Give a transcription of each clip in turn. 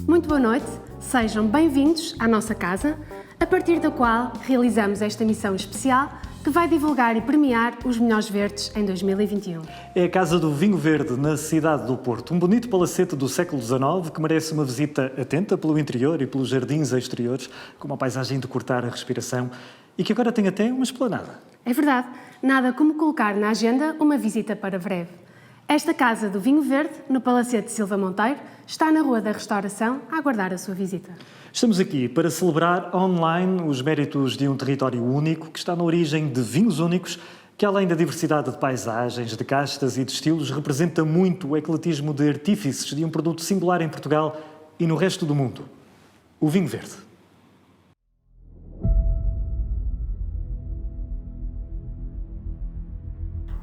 Muito boa noite, sejam bem-vindos à nossa casa, a partir da qual realizamos esta missão especial que vai divulgar e premiar os melhores verdes em 2021. É a Casa do Vinho Verde, na cidade do Porto. Um bonito palacete do século XIX que merece uma visita atenta pelo interior e pelos jardins exteriores, com uma paisagem de cortar a respiração e que agora tem até uma esplanada. É verdade, nada como colocar na agenda uma visita para breve. Esta Casa do Vinho Verde, no Palacete de Silva Monteiro, está na Rua da Restauração a aguardar a sua visita. Estamos aqui para celebrar online os méritos de um território único que está na origem de vinhos únicos, que além da diversidade de paisagens, de castas e de estilos, representa muito o ecletismo de artífices de um produto singular em Portugal e no resto do mundo, o vinho verde.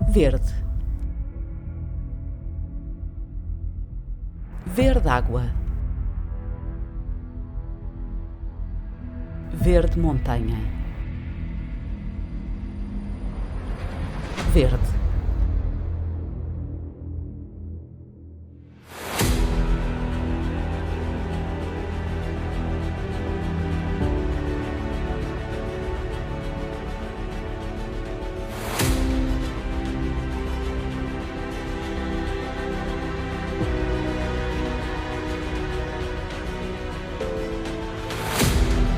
Verde. Verde água. Verde montanha. Verde.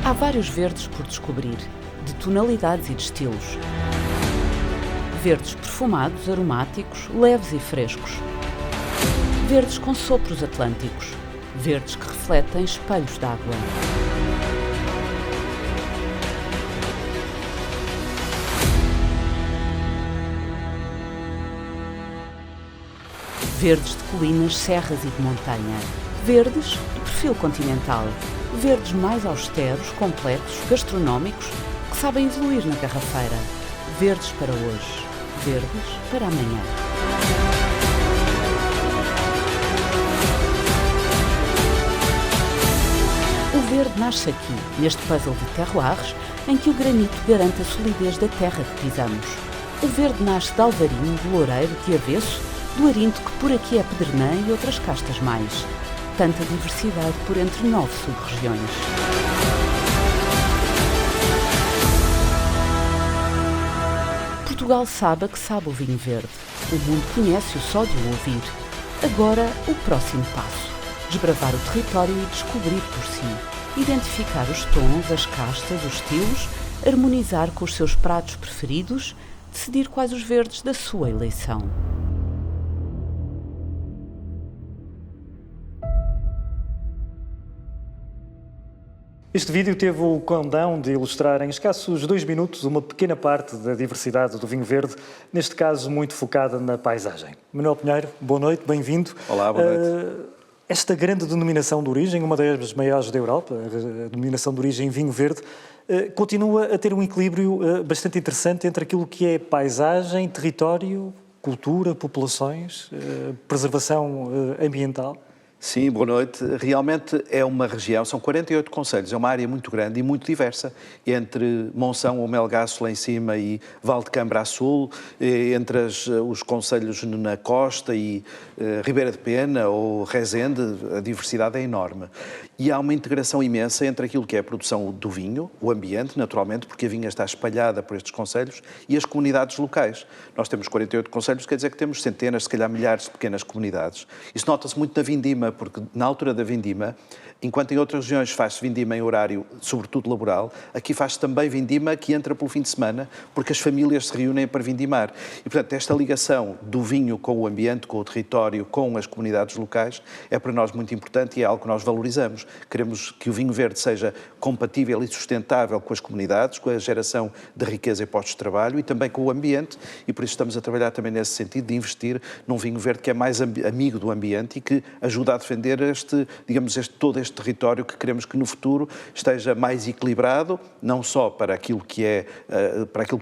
Há vários verdes por descobrir, de tonalidades e de estilos. Verdes perfumados, aromáticos, leves e frescos. Verdes com sopros atlânticos. Verdes que refletem espelhos d'água. Verdes de colinas, serras e de montanha. Verdes de perfil continental. Verdes mais austeros, completos, gastronómicos, que sabem evoluir na garrafeira. Verdes para hoje, verdes para amanhã. O verde nasce aqui, neste puzzle de terroirs, em que o granito garante a solidez da terra que pisamos. O verde nasce de alvarinho, de loureiro, de avesso, do arinto que por aqui é pedernã e outras castas mais. Tanta diversidade por entre 9 sub-regiões. Portugal sabe que sabe o vinho verde. O mundo conhece-o só de o ouvir. Agora, o próximo passo. Desbravar o território e descobrir por si. Identificar os tons, as castas, os estilos, harmonizar com os seus pratos preferidos, decidir quais os verdes da sua eleição. Este vídeo teve o condão de ilustrar em escassos 2 minutos uma pequena parte da diversidade do vinho verde, neste caso muito focada na paisagem. Manuel Pinheiro, boa noite, bem-vindo. Olá, boa noite. Esta grande denominação de origem, uma das maiores da Europa, a denominação de origem vinho verde, continua a ter um equilíbrio bastante interessante entre aquilo que é paisagem, território, cultura, populações, preservação ambiental. Sim, boa noite. Realmente é uma região, são 48 concelhos, é uma área muito grande e muito diversa, entre Monção ou Melgaço lá em cima e Val de Cambra a sul, entre os concelhos na costa e Ribeira de Pena ou Rezende, a diversidade é enorme. E há uma integração imensa entre aquilo que é a produção do vinho, o ambiente, naturalmente, porque a vinha está espalhada por estes concelhos, e as comunidades locais. Nós temos 48 concelhos, quer dizer que temos centenas, se calhar milhares de pequenas comunidades. Isso nota-se muito na vindima, porque na altura da vindima, enquanto em outras regiões faz-se vindima em horário, sobretudo laboral, aqui faz-se também vindima que entra pelo fim de semana, porque as famílias se reúnem para vindimar. E, portanto, esta ligação do vinho com o ambiente, com o território, com as comunidades locais, é para nós muito importante e é algo que nós valorizamos. Queremos que o vinho verde seja compatível e sustentável com as comunidades, com a geração de riqueza e postos de trabalho e também com o ambiente, e por isso estamos a trabalhar também nesse sentido de investir num vinho verde que é mais amigo do ambiente e que ajuda a defender todo este território que queremos que no futuro esteja mais equilibrado, não só para aquilo que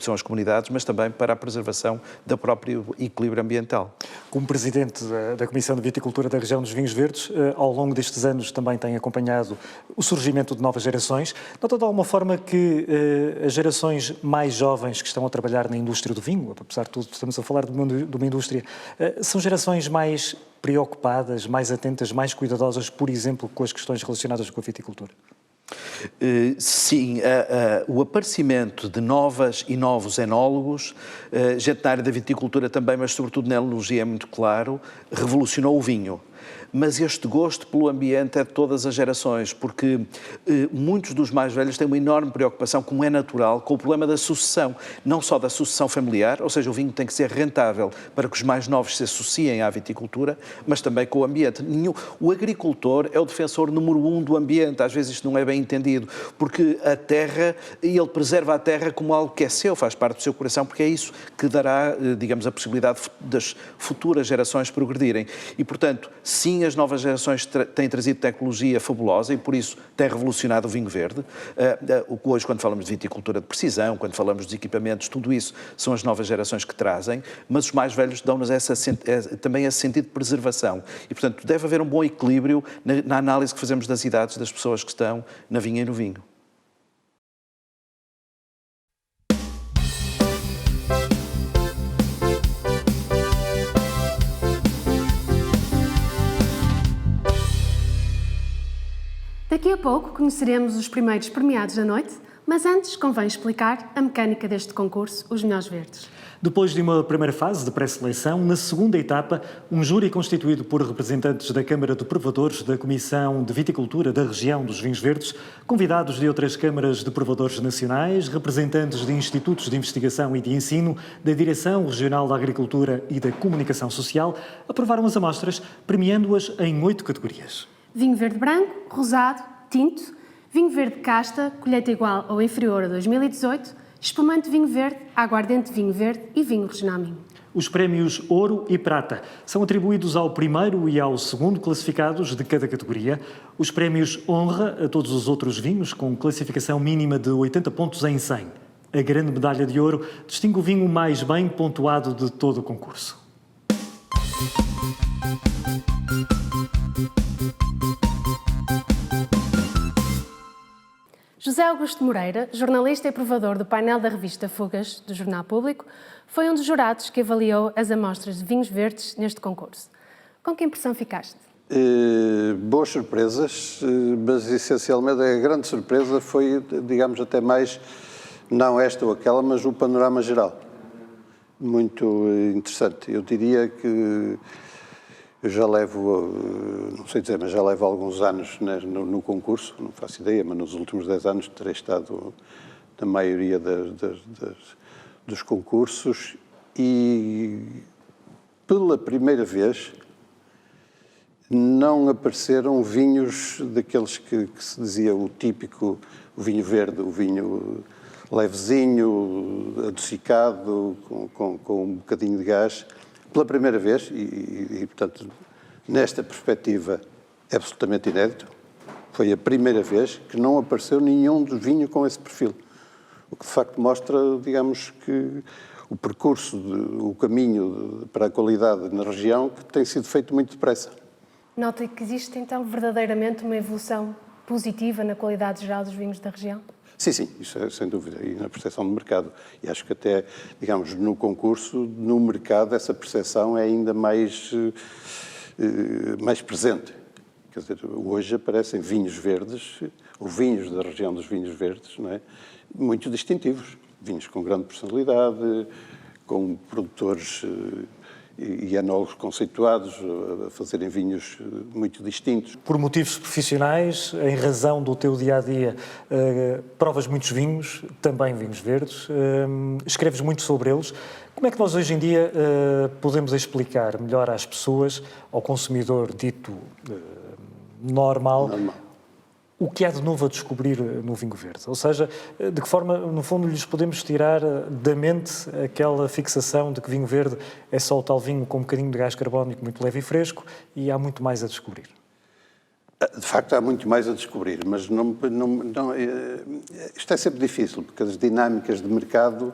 são as comunidades, mas também para a preservação do próprio equilíbrio ambiental. Como Presidente da Comissão de Viticultura da região dos Vinhos Verdes, ao longo destes anos também tem acompanhado o surgimento de novas gerações. Nota de alguma forma que as gerações mais jovens que estão a trabalhar na indústria do vinho, apesar de tudo estamos a falar de uma indústria, são gerações mais preocupadas, mais atentas, mais cuidadosas, por exemplo, com as questões relacionadas com a viticultura? Sim, o aparecimento de novas e novos enólogos, gente na área da viticultura também, mas sobretudo na enologia é muito claro, revolucionou o vinho. Mas este gosto pelo ambiente é de todas as gerações, porque muitos dos mais velhos têm uma enorme preocupação, como é natural, com o problema da sucessão. Não só da sucessão familiar, ou seja, o vinho tem que ser rentável para que os mais novos se associem à viticultura, mas também com o ambiente. O agricultor é o defensor número 1 do ambiente, às vezes isto não é bem entendido, porque a terra, e ele preserva a terra como algo que é seu, faz parte do seu coração, porque é isso que dará, digamos, a possibilidade das futuras gerações progredirem. E, portanto, sim, as novas gerações têm trazido tecnologia fabulosa e por isso têm revolucionado o vinho verde. Hoje, quando falamos de viticultura de precisão, quando falamos dos equipamentos, tudo isso são as novas gerações que trazem, mas os mais velhos dão-nos também esse sentido de preservação. E, portanto, deve haver um bom equilíbrio na análise que fazemos das idades das pessoas que estão na vinha e no vinho. Daqui a pouco conheceremos os primeiros premiados da noite, mas antes convém explicar a mecânica deste concurso, os melhores verdes. Depois de uma primeira fase de pré-seleção, na segunda etapa, um júri constituído por representantes da Câmara de Provadores, da Comissão de Viticultura da região dos Vinhos Verdes, convidados de outras câmaras de provadores nacionais, representantes de institutos de investigação e de ensino, da Direção Regional da Agricultura e da Comunicação Social, aprovaram as amostras, premiando-as em 8 categorias. Vinho verde branco, rosado, tinto, vinho verde casta, colheita igual ou inferior a 2018, espumante vinho verde, aguardente vinho verde e vinho regional Minho. Os prémios Ouro e Prata são atribuídos ao primeiro e ao segundo classificados de cada categoria. Os prémios Honra a todos os outros vinhos, com classificação mínima de 80 pontos em 100. A grande medalha de ouro distingue o vinho mais bem pontuado de todo o concurso. José Augusto Moreira, jornalista e provador do painel da revista Fugas, do Jornal Público, foi um dos jurados que avaliou as amostras de vinhos verdes neste concurso. Com que impressão ficaste? Boas surpresas, mas essencialmente a grande surpresa foi, digamos, até mais, não esta ou aquela, mas o panorama geral. Muito interessante. Eu diria que eu já levo, não sei dizer, mas já levo alguns anos no concurso, não faço ideia, mas nos últimos 10 anos terei estado na maioria dos concursos e pela primeira vez não apareceram vinhos daqueles que se dizia o típico, o vinho verde, o vinho levezinho, adocicado, com um bocadinho de gás. Pela primeira vez, e portanto, nesta perspectiva é absolutamente inédito, foi a primeira vez que não apareceu nenhum dos vinhos com esse perfil. O que de facto mostra, digamos, que o percurso, o caminho para a qualidade na região que tem sido feito muito depressa. Nota que existe então verdadeiramente uma evolução positiva na qualidade geral dos vinhos da região? Sim, isso é sem dúvida, e na percepção do mercado. E acho que até, digamos, no concurso, no mercado, essa percepção é ainda mais presente. Quer dizer, hoje aparecem vinhos verdes, ou vinhos da região dos vinhos verdes, não é? Muito distintivos. Vinhos com grande personalidade, com produtores e enólogos conceituados a fazerem vinhos muito distintos. Por motivos profissionais, em razão do teu dia-a-dia, provas muitos vinhos, também vinhos verdes, escreves muito sobre eles. Como é que nós hoje em dia podemos explicar melhor às pessoas, ao consumidor dito normal, o que há de novo a descobrir no vinho verde? Ou seja, de que forma, no fundo, lhes podemos tirar da mente aquela fixação de que vinho verde é só o tal vinho com um bocadinho de gás carbónico muito leve e fresco e há muito mais a descobrir? De facto, há muito mais a descobrir, mas isto é sempre difícil, porque as dinâmicas de mercado,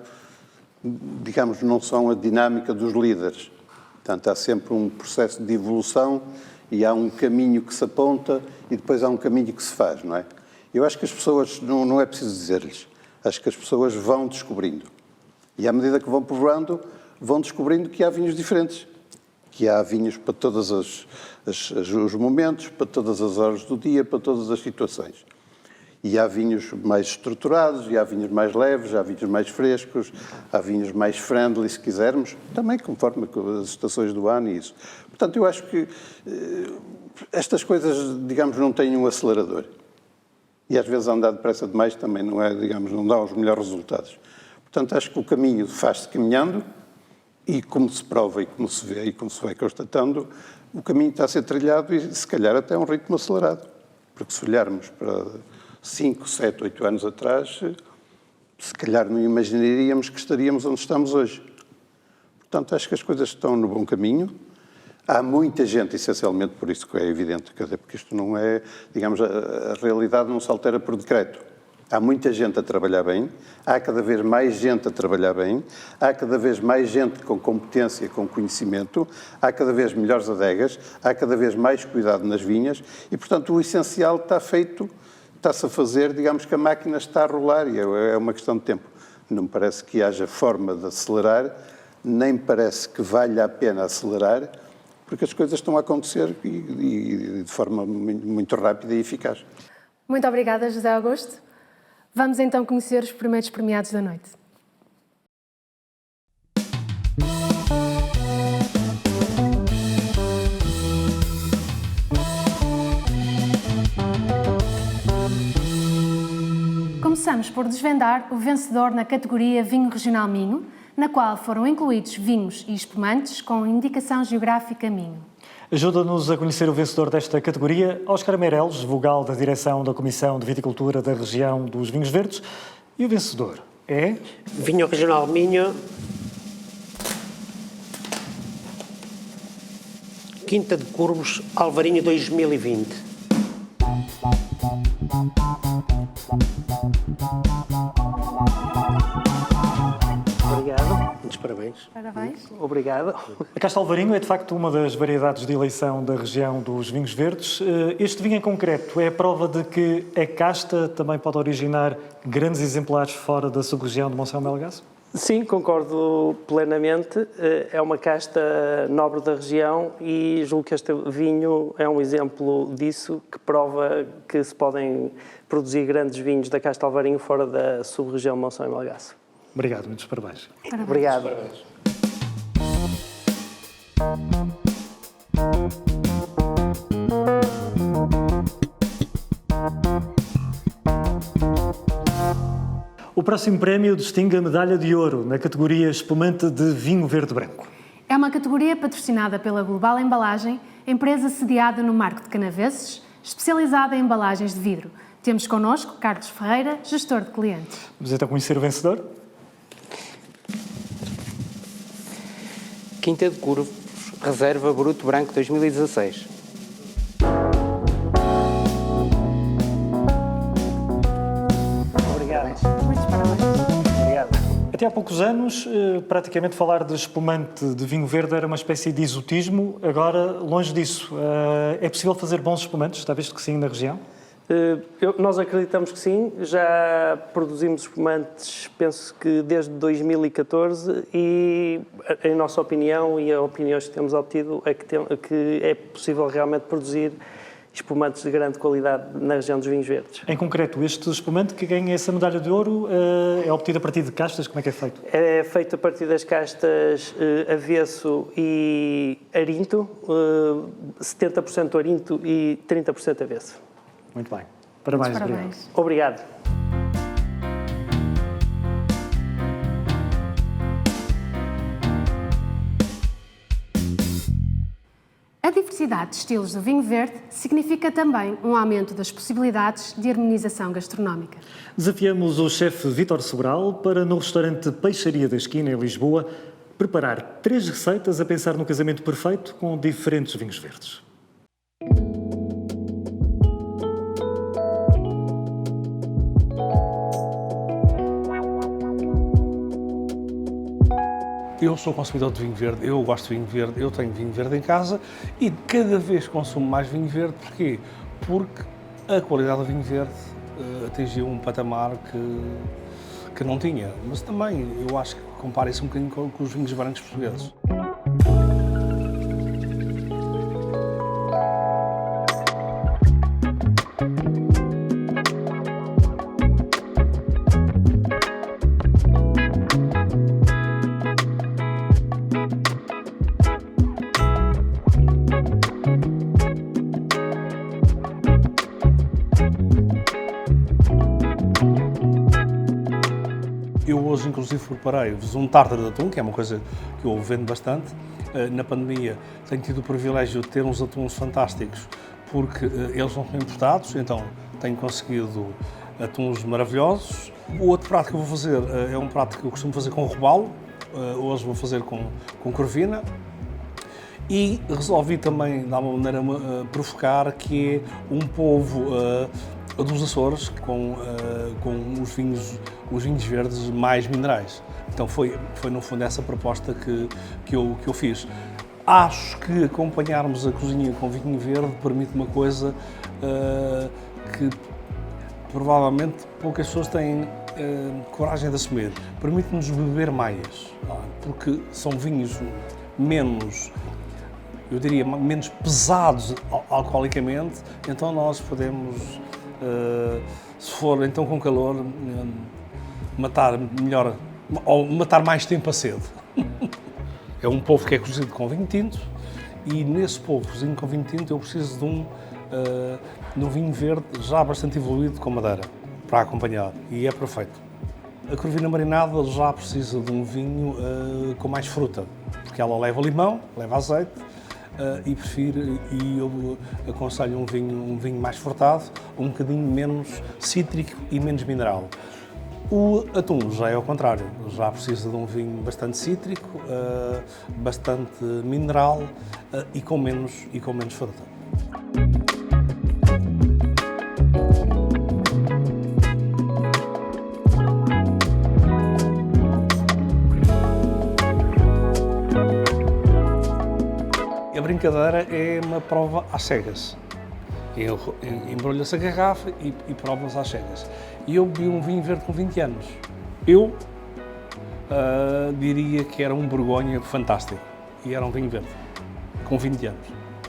digamos, não são a dinâmica dos líderes. Portanto, há sempre um processo de evolução e há um caminho que se aponta e depois há um caminho que se faz, não é? Eu acho que as pessoas, não é preciso dizer-lhes, acho que as pessoas vão descobrindo. E à medida que vão provando, vão descobrindo que há vinhos diferentes, que há vinhos para todos os momentos, para todas as horas do dia, para todas as situações. E há vinhos mais estruturados, e há vinhos mais leves, há vinhos mais frescos, há vinhos mais friendly, se quisermos, também conforme as estações do ano e isso. Portanto, eu acho que estas coisas, digamos, não têm um acelerador. E às vezes andar depressa demais também não é, digamos, não dá os melhores resultados. Portanto, acho que o caminho faz-se caminhando e como se prova e como se vê e como se vai constatando, o caminho está a ser trilhado e se calhar até a um ritmo acelerado. Porque se olharmos para 5, 7, 8 anos atrás, se calhar não imaginaríamos que estaríamos onde estamos hoje. Portanto, acho que as coisas estão no bom caminho. Há muita gente, essencialmente por isso que é evidente, porque isto não é, digamos, a realidade não se altera por decreto. Há muita gente a trabalhar bem, há cada vez mais gente a trabalhar bem, há cada vez mais gente com competência, com conhecimento, há cada vez melhores adegas, há cada vez mais cuidado nas vinhas e, portanto, o essencial está feito, está-se a fazer, digamos que a máquina está a rolar e é uma questão de tempo. Não me parece que haja forma de acelerar, nem me parece que valha a pena acelerar, porque as coisas estão a acontecer e de forma muito rápida e eficaz. Muito obrigada, José Augusto. Vamos então conhecer os primeiros premiados da noite. Começamos por desvendar o vencedor na categoria Vinho Regional Minho, na qual foram incluídos vinhos e espumantes com indicação geográfica Minho. Ajuda-nos a conhecer o vencedor desta categoria, Óscar Meireles, vogal da direção da Comissão de Viticultura da região dos Vinhos Verdes. E o vencedor é... Vinho Regional Minho, Quinta de Curvos, Alvarinho 2020. Obrigado, muitos parabéns. Parabéns. Obrigado. A Casta Alvarinho é, de facto, uma das variedades de eleição da região dos vinhos verdes. Este vinho em concreto é a prova de que a casta também pode originar grandes exemplares fora da sub-região de Monção Melgaço? Sim, concordo plenamente. É uma casta nobre da região e julgo que este vinho é um exemplo disso, que prova que se podem produzir grandes vinhos da Casta Alvarinho fora da sub-região de Monção e Melgaço. Obrigado, muitos parabéns. Obrigado. Parabéns. O próximo prémio distingue a medalha de ouro na categoria espumante de vinho verde branco. É uma categoria patrocinada pela Global Embalagem, empresa sediada no Marco de Canaveses, especializada em embalagens de vidro. Temos connosco Carlos Ferreira, gestor de clientes. Vamos então conhecer o vencedor? Quinta de Curvos, Reserva Bruto Branco 2016. Obrigado. Muitos parabéns. Obrigado. Até há poucos anos, praticamente falar de espumante de vinho verde era uma espécie de exotismo. Agora, longe disso, é possível fazer bons espumantes? Está visto que sim na região? Nós acreditamos que sim, já produzimos espumantes, penso que desde 2014 e em nossa opinião e a opiniões que temos obtido é que é possível realmente produzir espumantes de grande qualidade na região dos vinhos verdes. Em concreto, este espumante que ganha essa medalha de ouro é obtido a partir de castas? Como é que é feito? É feito a partir das castas avesso e arinto, 70% arinto e 30% avesso. Muito bem. Parabéns. Muitos parabéns. Obrigado. A diversidade de estilos do vinho verde significa também um aumento das possibilidades de harmonização gastronómica. Desafiamos o chefe Vítor Sobral para, no restaurante Peixaria da Esquina, em Lisboa, preparar 3 receitas a pensar no casamento perfeito com diferentes vinhos verdes. Eu sou consumidor de vinho verde, eu gosto de vinho verde, eu tenho vinho verde em casa e cada vez consumo mais vinho verde. Porquê? Porque a qualidade do vinho verde atingiu um patamar que não tinha. Mas também eu acho que compara-se um bocadinho com os vinhos brancos portugueses. inclusive preparei-vos um tártaro de atum, que é uma coisa que eu vendo bastante. Na pandemia tenho tido o privilégio de ter uns atuns fantásticos, porque eles não são importados, então tenho conseguido atuns maravilhosos. O outro prato que eu vou fazer é um prato que eu costumo fazer com robalo, hoje vou fazer com corvina. E resolvi também, de alguma maneira, provocar, que é um polvo dos Açores com os vinhos verdes mais minerais. Então foi no fundo essa proposta que eu fiz. Acho que acompanharmos a cozinha com vinho verde permite uma coisa que provavelmente poucas pessoas têm coragem de assumir. Permite-nos beber mais, porque são vinhos menos, eu diria, menos pesados alcoolicamente, então nós podemos, se for então com calor, matar melhor, ou matar mais tempo a sede. É um polvo que é cozido com vinho tinto e nesse polvo cozido com vinho tinto eu preciso de um vinho verde já bastante evoluído com madeira para acompanhar e é perfeito. A corvina marinada já precisa de um vinho com mais fruta, porque ela leva limão, leva azeite e eu aconselho um vinho mais frutado, um bocadinho menos cítrico e menos mineral. O atum já é ao contrário, já precisa de um vinho bastante cítrico, bastante mineral e com menos fruta. A brincadeira é uma prova às cegas. Embrulha-se a garrafa e prova-se às cegas. E eu bebi um vinho verde com 20 anos. Eu diria que era um Borgonha fantástico. E era um vinho verde, com 20 anos.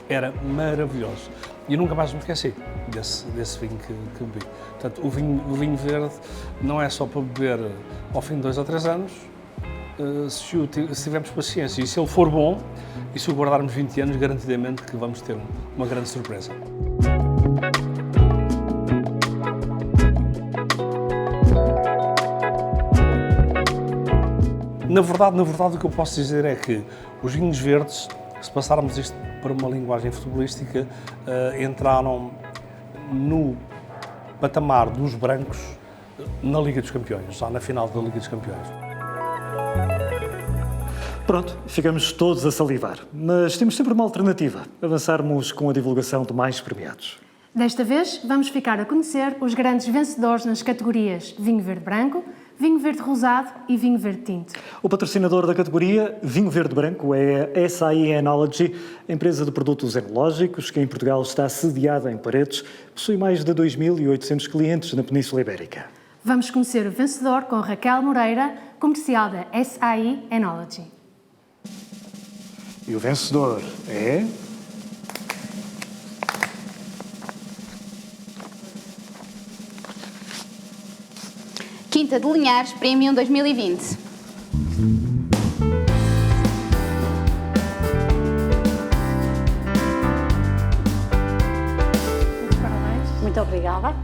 Era maravilhoso. E eu nunca mais me esqueci desse vinho que bebi. Portanto, o vinho verde não é só para beber ao fim de 2 ou 3 anos. Se tivermos paciência e se ele for bom, e se o guardarmos 20 anos, garantidamente que vamos ter uma grande surpresa. Na verdade, o que eu posso dizer é que os vinhos verdes, se passarmos isto para uma linguagem futebolística, entraram no patamar dos brancos na Liga dos Campeões, já na final da Liga dos Campeões. Pronto, ficamos todos a salivar, mas temos sempre uma alternativa, avançarmos com a divulgação de mais premiados. Desta vez, vamos ficar a conhecer os grandes vencedores nas categorias Vinho Verde Branco, Vinho Verde Rosado e Vinho Verde Tinto. O patrocinador da categoria Vinho Verde Branco é a SAI Enology, empresa de produtos enológicos que em Portugal está sediada em Paredes, possui mais de 2.800 clientes na Península Ibérica. Vamos conhecer o vencedor com Raquel Moreira, comercial da SAI Enology. E o vencedor é... Quinta de Linhares Premium 2020. Parabéns. Muito obrigada.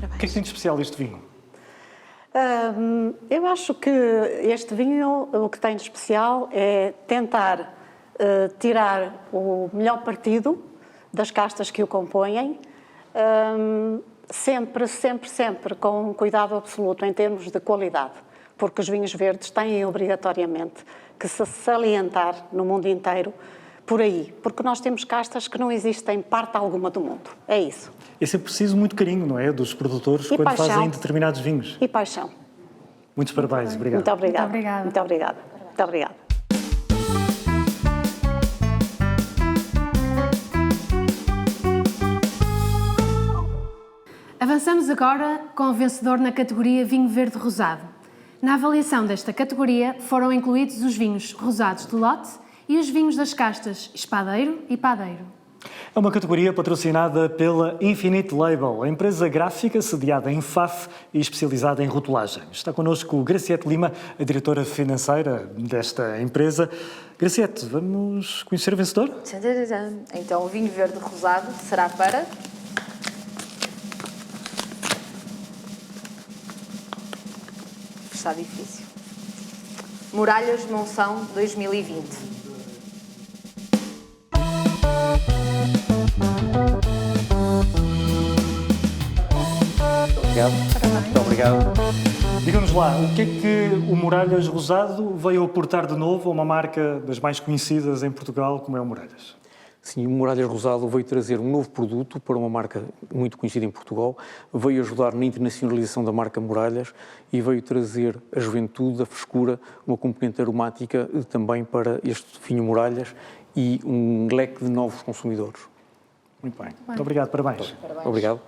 O que é que tem de especial este vinho? Eu acho que este vinho, o que tem de especial é tentar tirar o melhor partido das castas que o compõem, sempre com um cuidado absoluto em termos de qualidade, porque os vinhos verdes têm obrigatoriamente que se salientar no mundo inteiro por aí, porque nós temos castas que não existem em parte alguma do mundo. É isso. É sempre preciso muito carinho, não é? Dos produtores quando fazem determinados vinhos. E paixão. Muitos parabéns, obrigado. Muito obrigada. Muito obrigada. Muito obrigada. Muito obrigada. Avançamos agora com o vencedor na categoria Vinho Verde Rosado. Na avaliação desta categoria foram incluídos os vinhos rosados de lote e os vinhos das castas Espadeiro e Padeiro. É uma categoria patrocinada pela Infinite Label, a empresa gráfica sediada em Faf e especializada em rotulagem. Está connosco Graciete Lima, a diretora financeira desta empresa. Graciete, vamos conhecer o vencedor? Então, o vinho verde rosado será para... Está difícil. Muralhas de Monção 2020. Obrigado. Muito obrigado. Diga-nos lá, o que é que o Muralhas Rosado veio aportar de novo a uma marca das mais conhecidas em Portugal, como é o Muralhas? Sim, o Muralhas Rosado veio trazer um novo produto para uma marca muito conhecida em Portugal, veio ajudar na internacionalização da marca Muralhas e veio trazer a juventude, a frescura, uma componente aromática também para este vinho Muralhas e um leque de novos consumidores. Muito bem. Muito obrigado. Parabéns. Obrigado.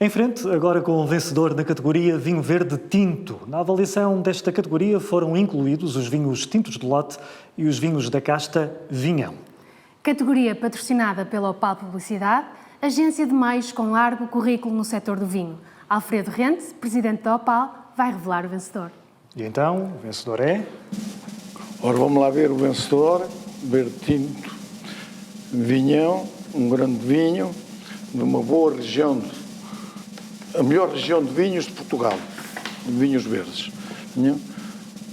Em frente, agora com o vencedor na categoria Vinho Verde Tinto. Na avaliação desta categoria foram incluídos os vinhos tintos de lote e os vinhos da casta Vinhão. Categoria patrocinada pela Opal Publicidade, agência de meios com largo currículo no setor do vinho. Alfredo Rente, presidente da Opal, vai revelar o vencedor. E então, o vencedor é? Ora, vamos lá ver o vencedor, Verde Tinto, Vinhão, um grande vinho, de uma boa região, a melhor região de vinhos de Portugal, de vinhos verdes.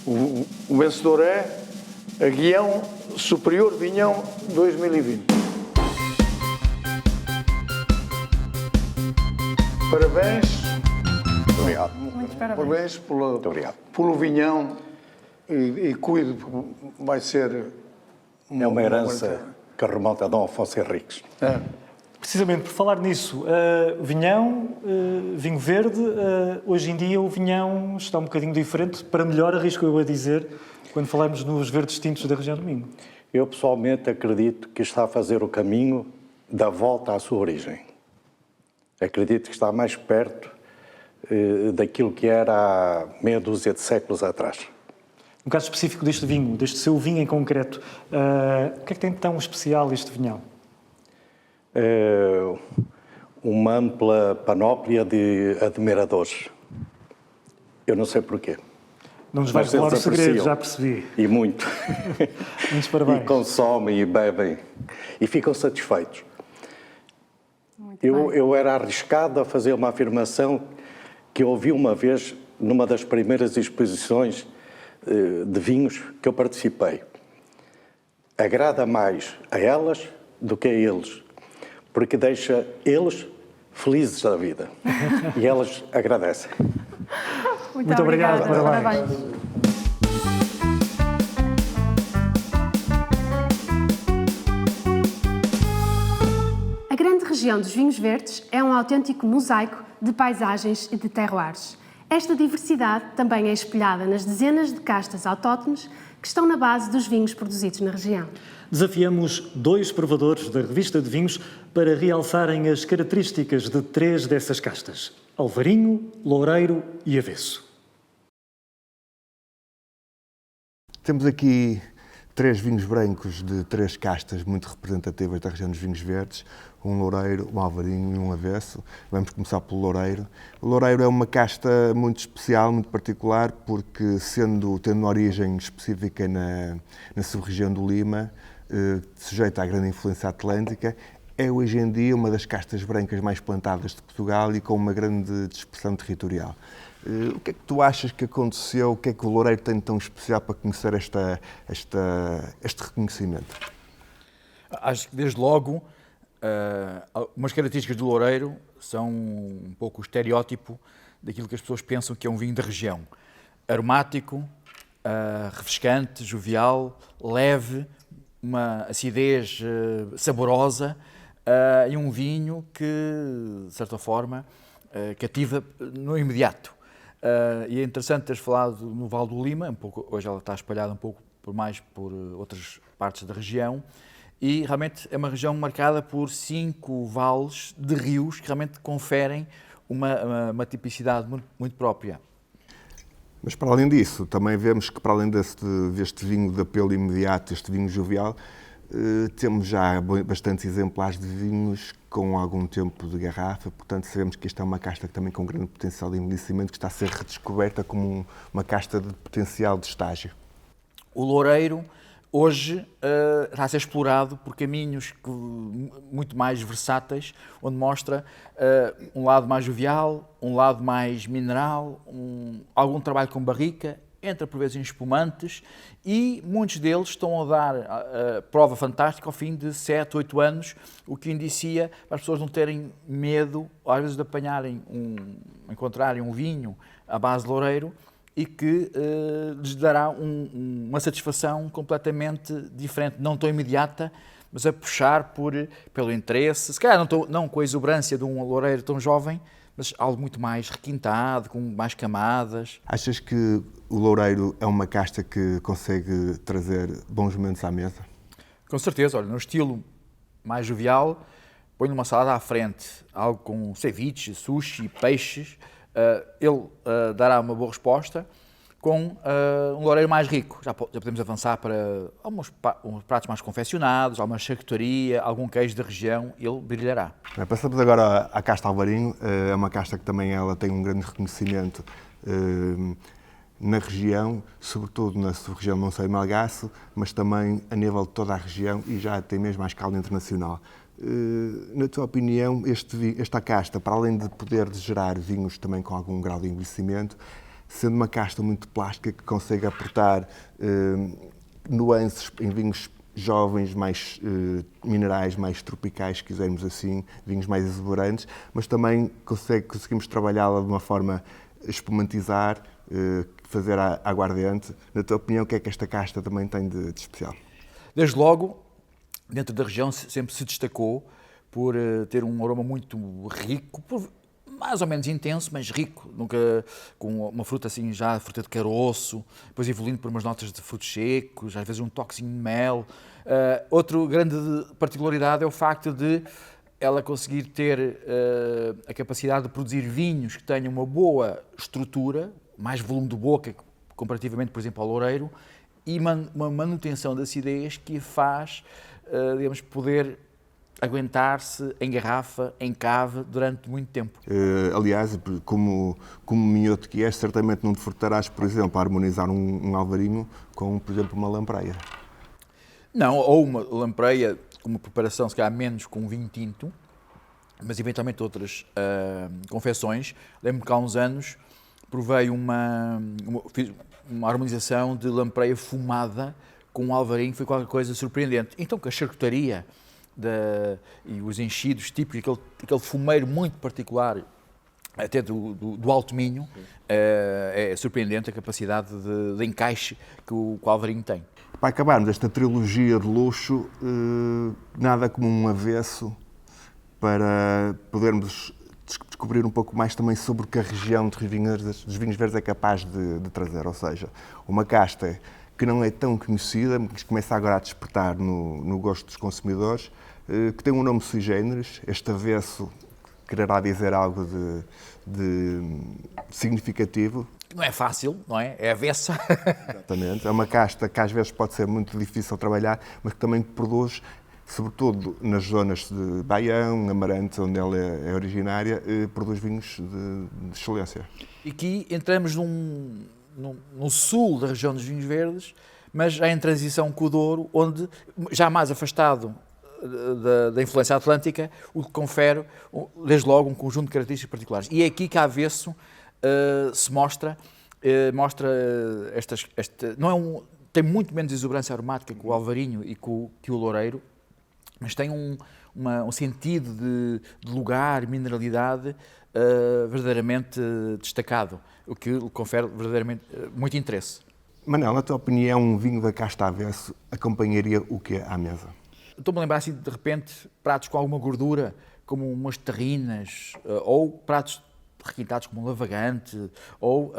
O vencedor é a Guião Superior Vinhão 2020. Parabéns. Obrigado. Muitos parabéns. Parabéns pelo vinhão e cuide, vai ser... É uma herança que remonta a Dom Afonso Henriques. É. Precisamente por falar nisso, vinhão, vinho verde, hoje em dia o vinhão está um bocadinho diferente, para melhor, arrisco eu a dizer, quando falamos nos verdes tintos da região do Minho. Eu pessoalmente acredito que está a fazer o caminho da volta à sua origem. Acredito que está mais perto daquilo que era há meia dúzia de séculos atrás. No caso específico deste vinho, deste seu vinho em concreto, o que é que tem de tão especial este vinhão? Uma ampla panóplia de admiradores. Eu não sei porquê. Não nos vais revelar o segredo, já percebi. E muito. Muitos parabéns. E consomem e bebem e ficam satisfeitos. Eu era arriscado a fazer uma afirmação que eu ouvi uma vez numa das primeiras exposições de vinhos que eu participei. Agrada mais a elas do que a eles, porque deixa eles felizes da vida. E elas agradecem. Muito obrigado. Parabéns. A grande região dos vinhos verdes é um autêntico mosaico de paisagens e de terroirs. Esta diversidade também é espelhada nas dezenas de castas autóctones que estão na base dos vinhos produzidos na região. Desafiamos 2 provadores da revista de vinhos para realçarem as características de 3 dessas castas: Alvarinho, Loureiro e Avesso. Temos aqui 3 vinhos brancos de 3 castas muito representativas da região dos vinhos verdes, um Loureiro, um Alvarinho e um Avesso. Vamos começar pelo Loureiro. O Loureiro é uma casta muito especial, muito particular, porque tendo uma origem específica na sub-região do Lima, sujeita à grande influência atlântica, é hoje em dia uma das castas brancas mais plantadas de Portugal e com uma grande dispersão territorial. O que é que tu achas que aconteceu? O que é que o Loureiro tem de tão especial para conhecer este reconhecimento? Acho que, desde logo, umas características do Loureiro são um pouco o estereótipo daquilo que as pessoas pensam que é um vinho da região. Aromático, refrescante, jovial, leve, uma acidez saborosa e um vinho que, de certa forma, cativa no imediato. E é interessante teres falado no Vale do Lima, hoje ela está espalhada um pouco mais por outras partes da região, e realmente é uma região marcada por 5 vales de rios que realmente conferem uma tipicidade muito própria. Mas para além disso, também vemos que para além deste vinho de apelo imediato, este vinho jovial, temos já bastantes exemplares de vinhos com algum tempo de garrafa, portanto sabemos que esta é uma casta também com grande potencial de envelhecimento, que está a ser redescoberta como uma casta de potencial de estágio. O Loureiro hoje está a ser explorado por caminhos muito mais versáteis, onde mostra um lado mais jovial, um lado mais mineral, algum trabalho com barrica, entra por vezes em espumantes, e muitos deles estão a dar prova fantástica ao fim de 7, 8 anos, o que indicia para as pessoas não terem medo, às vezes, de encontrarem um vinho à base de loureiro, e que lhes dará uma satisfação completamente diferente, não tão imediata, mas a puxar pelo interesse, se calhar não com a exuberância de um loureiro tão jovem, mas algo muito mais requintado, com mais camadas. Achas que o loureiro é uma casta que consegue trazer bons momentos à mesa? Com certeza, olha, no estilo mais jovial, põe numa salada à frente, algo com ceviche, sushi, peixes, ele dará uma boa resposta. Com um loureiro mais rico, já podemos avançar para uns pratos mais confeccionados, alguma charcutaria, algum queijo da região, ele brilhará. Passamos agora à casta Alvarinho. É uma casta que também ela tem um grande reconhecimento na região, sobretudo na sub-região de Monção e Melgaço, mas também a nível de toda a região e já tem mesmo à escala internacional. Na tua opinião, esta casta, para além de poder gerar vinhos também com algum grau de envelhecimento, sendo uma casta muito plástica que consegue aportar nuances em vinhos jovens, mais minerais, mais tropicais, se quisermos assim, vinhos mais exuberantes, mas também conseguimos trabalhá-la de uma forma espumantizar, fazer aguardente. Na tua opinião, o que é que esta casta também tem de especial? Desde logo, dentro da região sempre se destacou por ter um aroma muito rico, mais ou menos intenso, mas rico, nunca com uma fruta assim, já fruta de caroço, depois evoluindo por umas notas de frutos secos, às vezes um toquezinho de mel. Outra grande particularidade é o facto de ela conseguir ter a capacidade de produzir vinhos que tenham uma boa estrutura, mais volume de boca, comparativamente, por exemplo, ao loureiro, e uma manutenção da acidez que a faz, digamos, poder aguentar-se em garrafa, em cave, durante muito tempo. Aliás, como minhoto que és, certamente não te furtarás, por exemplo, a harmonizar um alvarinho com, por exemplo, uma lampreia. Não, ou uma lampreia, com uma preparação, se calhar, menos com vinho tinto, mas eventualmente outras confecções. Lembro-me que há uns anos provei fiz uma harmonização de lampreia fumada com um alvarinho, foi qualquer coisa surpreendente. Então, que a charcutaria e os enchidos típicos, aquele fumeiro muito particular, até do Alto Minho, é surpreendente a capacidade de encaixe que o alvarinho tem. Para acabarmos esta trilogia de luxo, nada como um avesso para podermos descobrir um pouco mais também sobre o que a região dos vinhos verdes é capaz de trazer, ou seja, uma casta que não é tão conhecida, mas começa agora a despertar no gosto dos consumidores, que tem um nome sui generis. Este avesso quererá dizer algo de significativo. Não é fácil, não é? É avessa. Exatamente. É uma casta que às vezes pode ser muito difícil de trabalhar, mas que também produz, sobretudo nas zonas de Baião, Amarante, onde ela é originária, produz vinhos de excelência. E aqui entramos no sul da região dos vinhos verdes, mas já em transição com o Douro, onde, já mais afastado da influência atlântica, o que confere, desde logo, um conjunto de características particulares. E é aqui que a avesso se mostra tem muito menos exuberância aromática que o alvarinho e que o loureiro, mas tem um sentido de lugar, mineralidade verdadeiramente destacado, o que lhe confere verdadeiramente muito interesse. Manel, na tua opinião, um vinho da casta avesso acompanharia o que à mesa? Estou-me a lembrar, assim, de repente, pratos com alguma gordura, como umas terrinas, ou pratos requintados como um lavagante, ou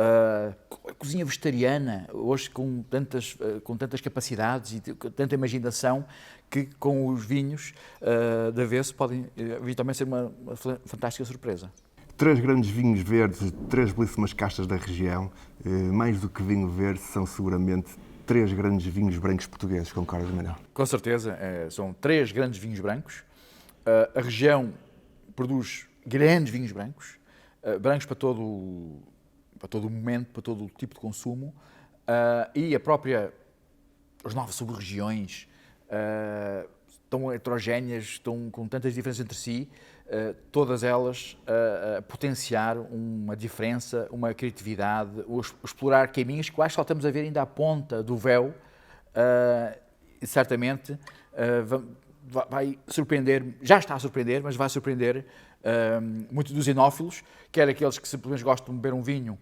cozinha vegetariana, hoje com tantas capacidades e tanta imaginação, que com os vinhos de avesso podem também ser uma fantástica surpresa. 3 grandes vinhos verdes, 3 belíssimas castas da região, mais do que vinho verde, são seguramente 3 grandes vinhos brancos portugueses, concordas, Manel? Com certeza, são 3 grandes vinhos brancos. A região produz grandes vinhos brancos, brancos para todo o momento, para todo o tipo de consumo, e a própria as novas sub-regiões tão heterogéneas, estão com tantas diferenças entre si, todas elas a potenciar uma diferença, uma criatividade, explorar caminhos que eu acho que só estamos a ver ainda à ponta do véu, e certamente vai surpreender, já está a surpreender, mas vai surpreender muitos dos enófilos, quer aqueles que simplesmente gostam de beber um vinho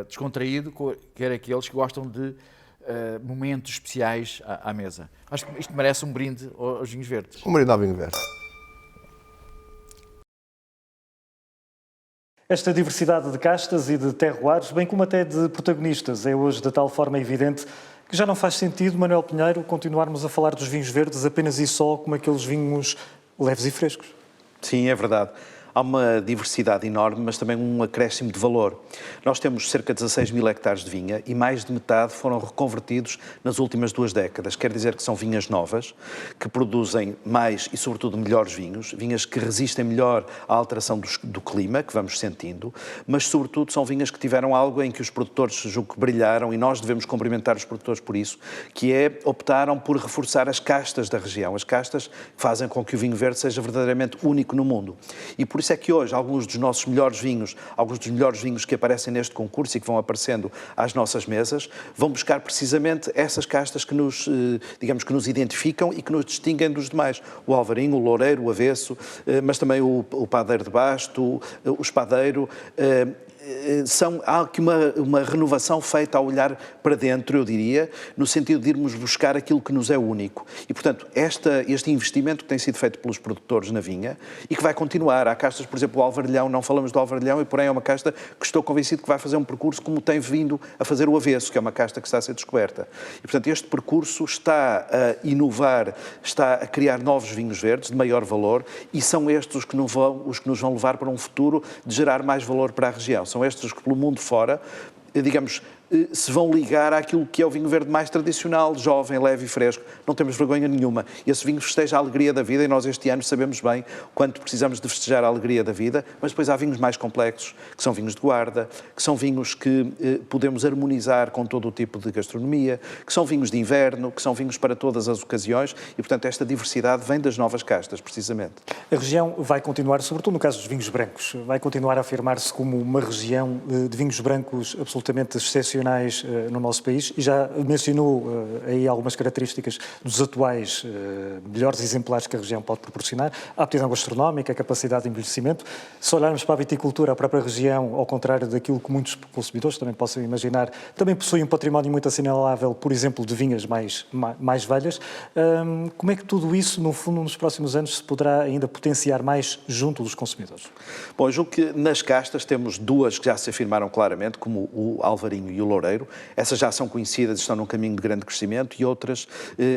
descontraído, quer aqueles que gostam de momentos especiais à mesa. Acho que isto merece um brinde aos vinhos verdes. Um brinde ao vinho verde. Esta diversidade de castas e de terroirs, bem como até de protagonistas, é hoje de tal forma evidente que já não faz sentido, Manuel Pinheiro, continuarmos a falar dos vinhos verdes apenas e só como aqueles vinhos leves e frescos. Sim, é verdade. Há uma diversidade enorme, mas também um acréscimo de valor. Nós temos cerca de 16 mil hectares de vinha e mais de metade foram reconvertidos nas últimas 2 décadas. Quer dizer que são vinhas novas, que produzem mais e, sobretudo, melhores vinhos, vinhas que resistem melhor à alteração do clima, que vamos sentindo, mas, sobretudo, são vinhas que tiveram algo em que os produtores, julgo que brilharam, e nós devemos cumprimentar os produtores por isso, que é, optaram por reforçar as castas da região, as castas que fazem com que o vinho verde seja verdadeiramente único no mundo. E por isso é que hoje alguns dos nossos melhores vinhos, alguns dos melhores vinhos que aparecem neste concurso e que vão aparecendo às nossas mesas, vão buscar precisamente essas castas que nos, digamos, que nos identificam e que nos distinguem dos demais. O alvarinho, o loureiro, o avesso, mas também o padeiro de basto, o espadeiro. Há aqui uma renovação feita a olhar para dentro, eu diria, no sentido de irmos buscar aquilo que nos é único. E, portanto, este investimento que tem sido feito pelos produtores na vinha e que vai continuar. Há castas, por exemplo, o alvarilhão, não falamos do alvarilhão, e porém é uma casta que estou convencido que vai fazer um percurso como tem vindo a fazer o avesso, que é uma casta que está a ser descoberta. E, portanto, este percurso está a inovar, está a criar novos vinhos verdes de maior valor e são estes os que nos vão levar para um futuro de gerar mais valor para a região. São estes que pelo mundo fora, digamos, se vão ligar àquilo que é o vinho verde mais tradicional, jovem, leve e fresco. Não temos vergonha nenhuma. Esse vinho festeja a alegria da vida e nós este ano sabemos bem quanto precisamos de festejar a alegria da vida, mas depois há vinhos mais complexos, que são vinhos de guarda, que são vinhos que podemos harmonizar com todo o tipo de gastronomia, que são vinhos de inverno, que são vinhos para todas as ocasiões e, portanto, esta diversidade vem das novas castas, precisamente. A região vai continuar, sobretudo no caso dos vinhos brancos, vai continuar a afirmar-se como uma região de vinhos brancos absolutamente excepcionais no nosso país e já mencionou aí algumas características dos atuais melhores exemplares que a região pode proporcionar, a aptidão gastronómica, a capacidade de envelhecimento. Se olharmos para a viticultura, a própria região, ao contrário daquilo que muitos consumidores também possam imaginar, também possui um património muito assinalável, por exemplo, de vinhas mais velhas. Como é que tudo isso, no fundo, nos próximos anos se poderá ainda potenciar mais junto dos consumidores? Bom, eu julgo que nas castas temos 2 que já se afirmaram claramente, como o alvarinho e o loureiro. Essas já são conhecidas, estão num caminho de grande crescimento e outras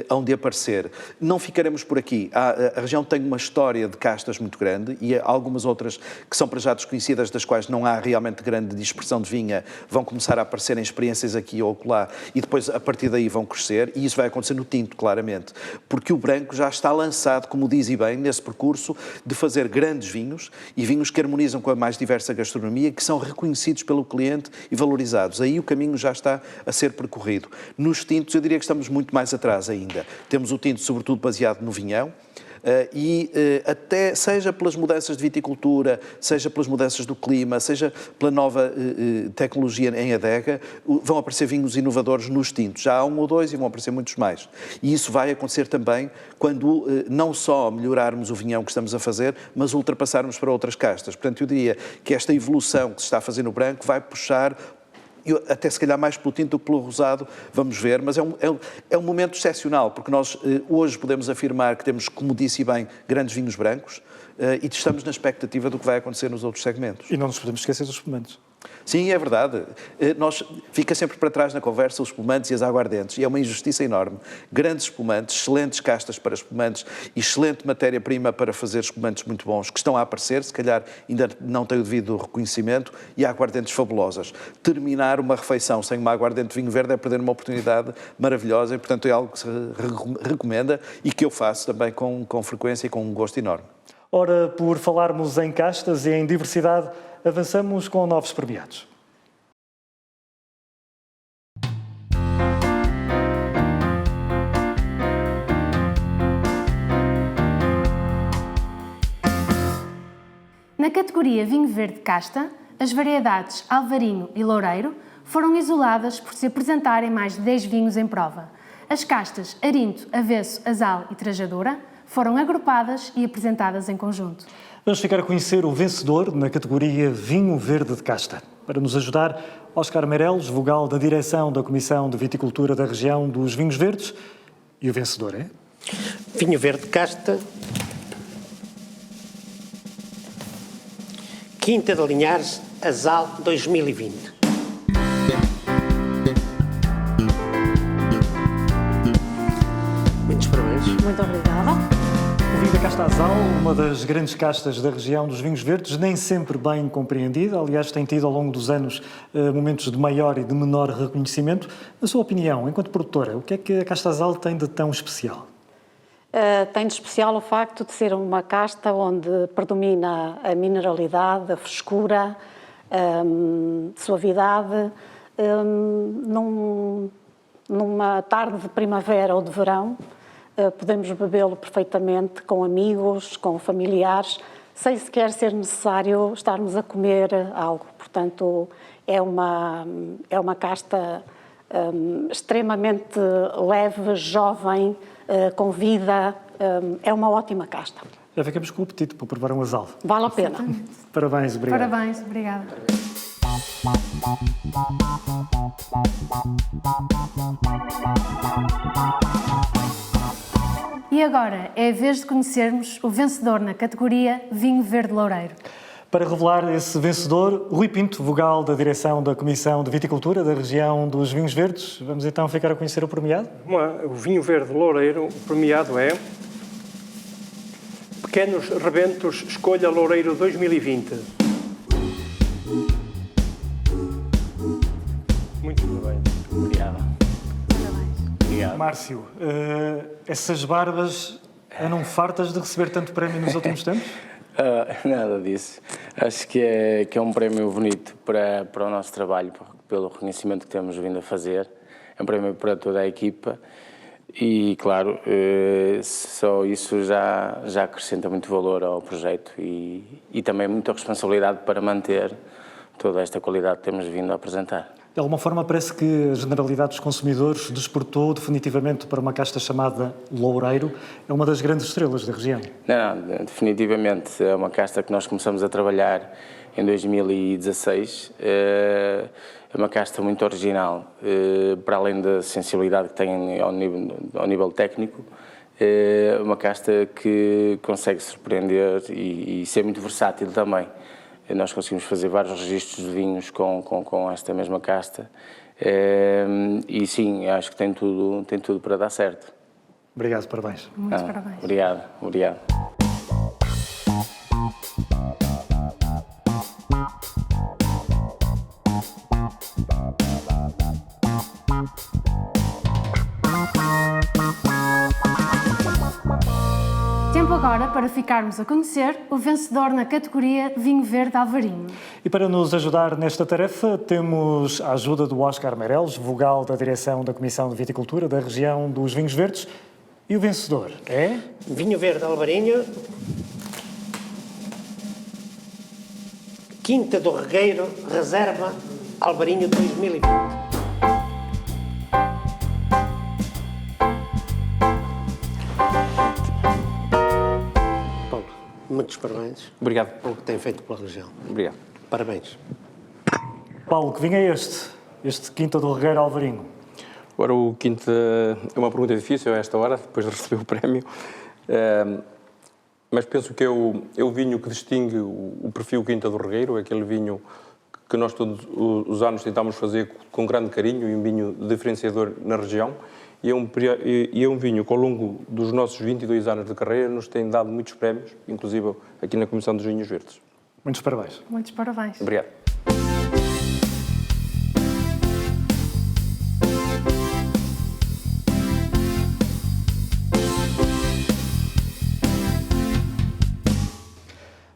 hão de aparecer. Não ficaremos por aqui. A região tem uma história de castas muito grande e algumas outras que são para já desconhecidas, das quais não há realmente grande dispersão de vinha, vão começar a aparecer em experiências aqui ou acolá e depois a partir daí vão crescer e isso vai acontecer no tinto, claramente. Porque o branco já está lançado, como diz e bem, nesse percurso de fazer grandes vinhos e vinhos que harmonizam com a mais diversa gastronomia, que são reconhecidos pelo cliente e valorizados. Aí o caminho já está a ser percorrido. Nos tintos, eu diria que estamos muito mais atrás ainda. Temos o tinto, sobretudo, baseado no vinhão, até seja pelas mudanças de viticultura, seja pelas mudanças do clima, seja pela nova tecnologia em adega, vão aparecer vinhos inovadores nos tintos. Já há 1 ou 2 e vão aparecer muitos mais. E isso vai acontecer também quando não só melhorarmos o vinhão que estamos a fazer, mas ultrapassarmos para outras castas. Portanto, eu diria que esta evolução que se está a fazer no branco vai puxar até se calhar mais pelo tinto do que pelo rosado, vamos ver, mas é um momento excepcional, porque nós hoje podemos afirmar que temos, como disse bem, grandes vinhos brancos e estamos na expectativa do que vai acontecer nos outros segmentos. E não nos podemos esquecer dos espumantes. Sim, é verdade. Fica sempre para trás na conversa os espumantes e as aguardentes, e é uma injustiça enorme. Grandes espumantes, excelentes castas para espumantes e excelente matéria-prima para fazer espumantes muito bons, que estão a aparecer, se calhar ainda não têm o devido reconhecimento, e aguardentes fabulosas. Terminar uma refeição sem uma aguardente de vinho verde é perder uma oportunidade maravilhosa e, portanto, é algo que se recomenda e que eu faço também com frequência e com um gosto enorme. Ora, por falarmos em castas e em diversidade, avançamos com novos premiados. Na categoria Vinho Verde Casta, as variedades Alvarinho e Loureiro foram isoladas por se apresentarem mais de 10 vinhos em prova. As castas Arinto, Avesso, Azal e Trajadura foram agrupadas e apresentadas em conjunto. Vamos ficar a conhecer o vencedor na categoria Vinho Verde de Casta. Para nos ajudar, Óscar Meireles, vogal da direção da Comissão de Viticultura da região dos Vinhos Verdes. E o vencedor é? Vinho Verde Casta, Quinta de Linhares, Azal 2020. Muitos parabéns. Muito obrigada. O vinho da Casta Azal, uma das grandes castas da região dos vinhos verdes, nem sempre bem compreendida. Aliás, tem tido ao longo dos anos momentos de maior e de menor reconhecimento. Na sua opinião, enquanto produtora, o que é que a Casta Azal tem de tão especial? Tem de especial o facto de ser uma casta onde predomina a mineralidade, a frescura, a suavidade. Numa tarde de primavera ou de verão, podemos bebê-lo perfeitamente com amigos, com familiares, sem sequer ser necessário estarmos a comer algo. Portanto, é uma casta extremamente leve, jovem, com vida. É uma ótima casta. Já ficamos com o apetite para provar um Azal. Vale a pena. Parabéns, obrigado. Parabéns, obrigada. E agora é a vez de conhecermos o vencedor na categoria Vinho Verde Loureiro. Para revelar esse vencedor, Rui Pinto, vogal da direção da Comissão de Viticultura da região dos Vinhos Verdes. Vamos então ficar a conhecer o premiado? O Vinho Verde Loureiro, o premiado é Pequenos Rebentos Escolha Loureiro 2020. Muito bem. Obrigado. Obrigado. Márcio, essas barbas eram fartas de receber tanto prémio nos últimos tempos? Nada disso. Acho que é um prémio bonito para o nosso trabalho, pelo reconhecimento que temos vindo a fazer. É um prémio para toda a equipa e, claro, só isso já acrescenta muito valor ao projeto e também muita responsabilidade para manter toda esta qualidade que temos vindo a apresentar. De alguma forma, parece que a generalidade dos consumidores despertou definitivamente para uma casta chamada Loureiro. É uma das grandes estrelas da região. Não, definitivamente. É uma casta que nós começamos a trabalhar em 2016. É uma casta muito original, para além da sensibilidade que tem ao nível técnico. É uma casta que consegue surpreender e ser muito versátil também. Nós conseguimos fazer vários registros de vinhos com esta mesma casta e sim, acho que tem tudo para dar certo. Obrigado, parabéns. Muitos parabéns. Obrigado. Tempo agora para ficarmos a conhecer o vencedor na categoria Vinho Verde Alvarinho. E para nos ajudar nesta tarefa, temos a ajuda do Óscar Meireles, vogal da direção da Comissão de Viticultura da região dos Vinhos Verdes. E o vencedor é? Vinho Verde Alvarinho, Quinta do Regueiro, Reserva, Alvarinho 2020. Muitos parabéns. Obrigado. Pelo que tem feito pela região. Obrigado. Parabéns. Paulo, que vinho é este Quinta do Regueiro Alvarinho? Agora, o Quinta é uma pergunta difícil a esta hora, depois de receber o prémio, mas penso que é o vinho que distingue o perfil Quinta do Regueiro, é aquele vinho que nós todos os anos tentamos fazer com grande carinho e um vinho diferenciador na região. E é um vinho que, ao longo dos nossos 22 anos de carreira, nos tem dado muitos prémios, inclusive aqui na Comissão dos Vinhos Verdes. Muitos parabéns. Muitos parabéns. Obrigado.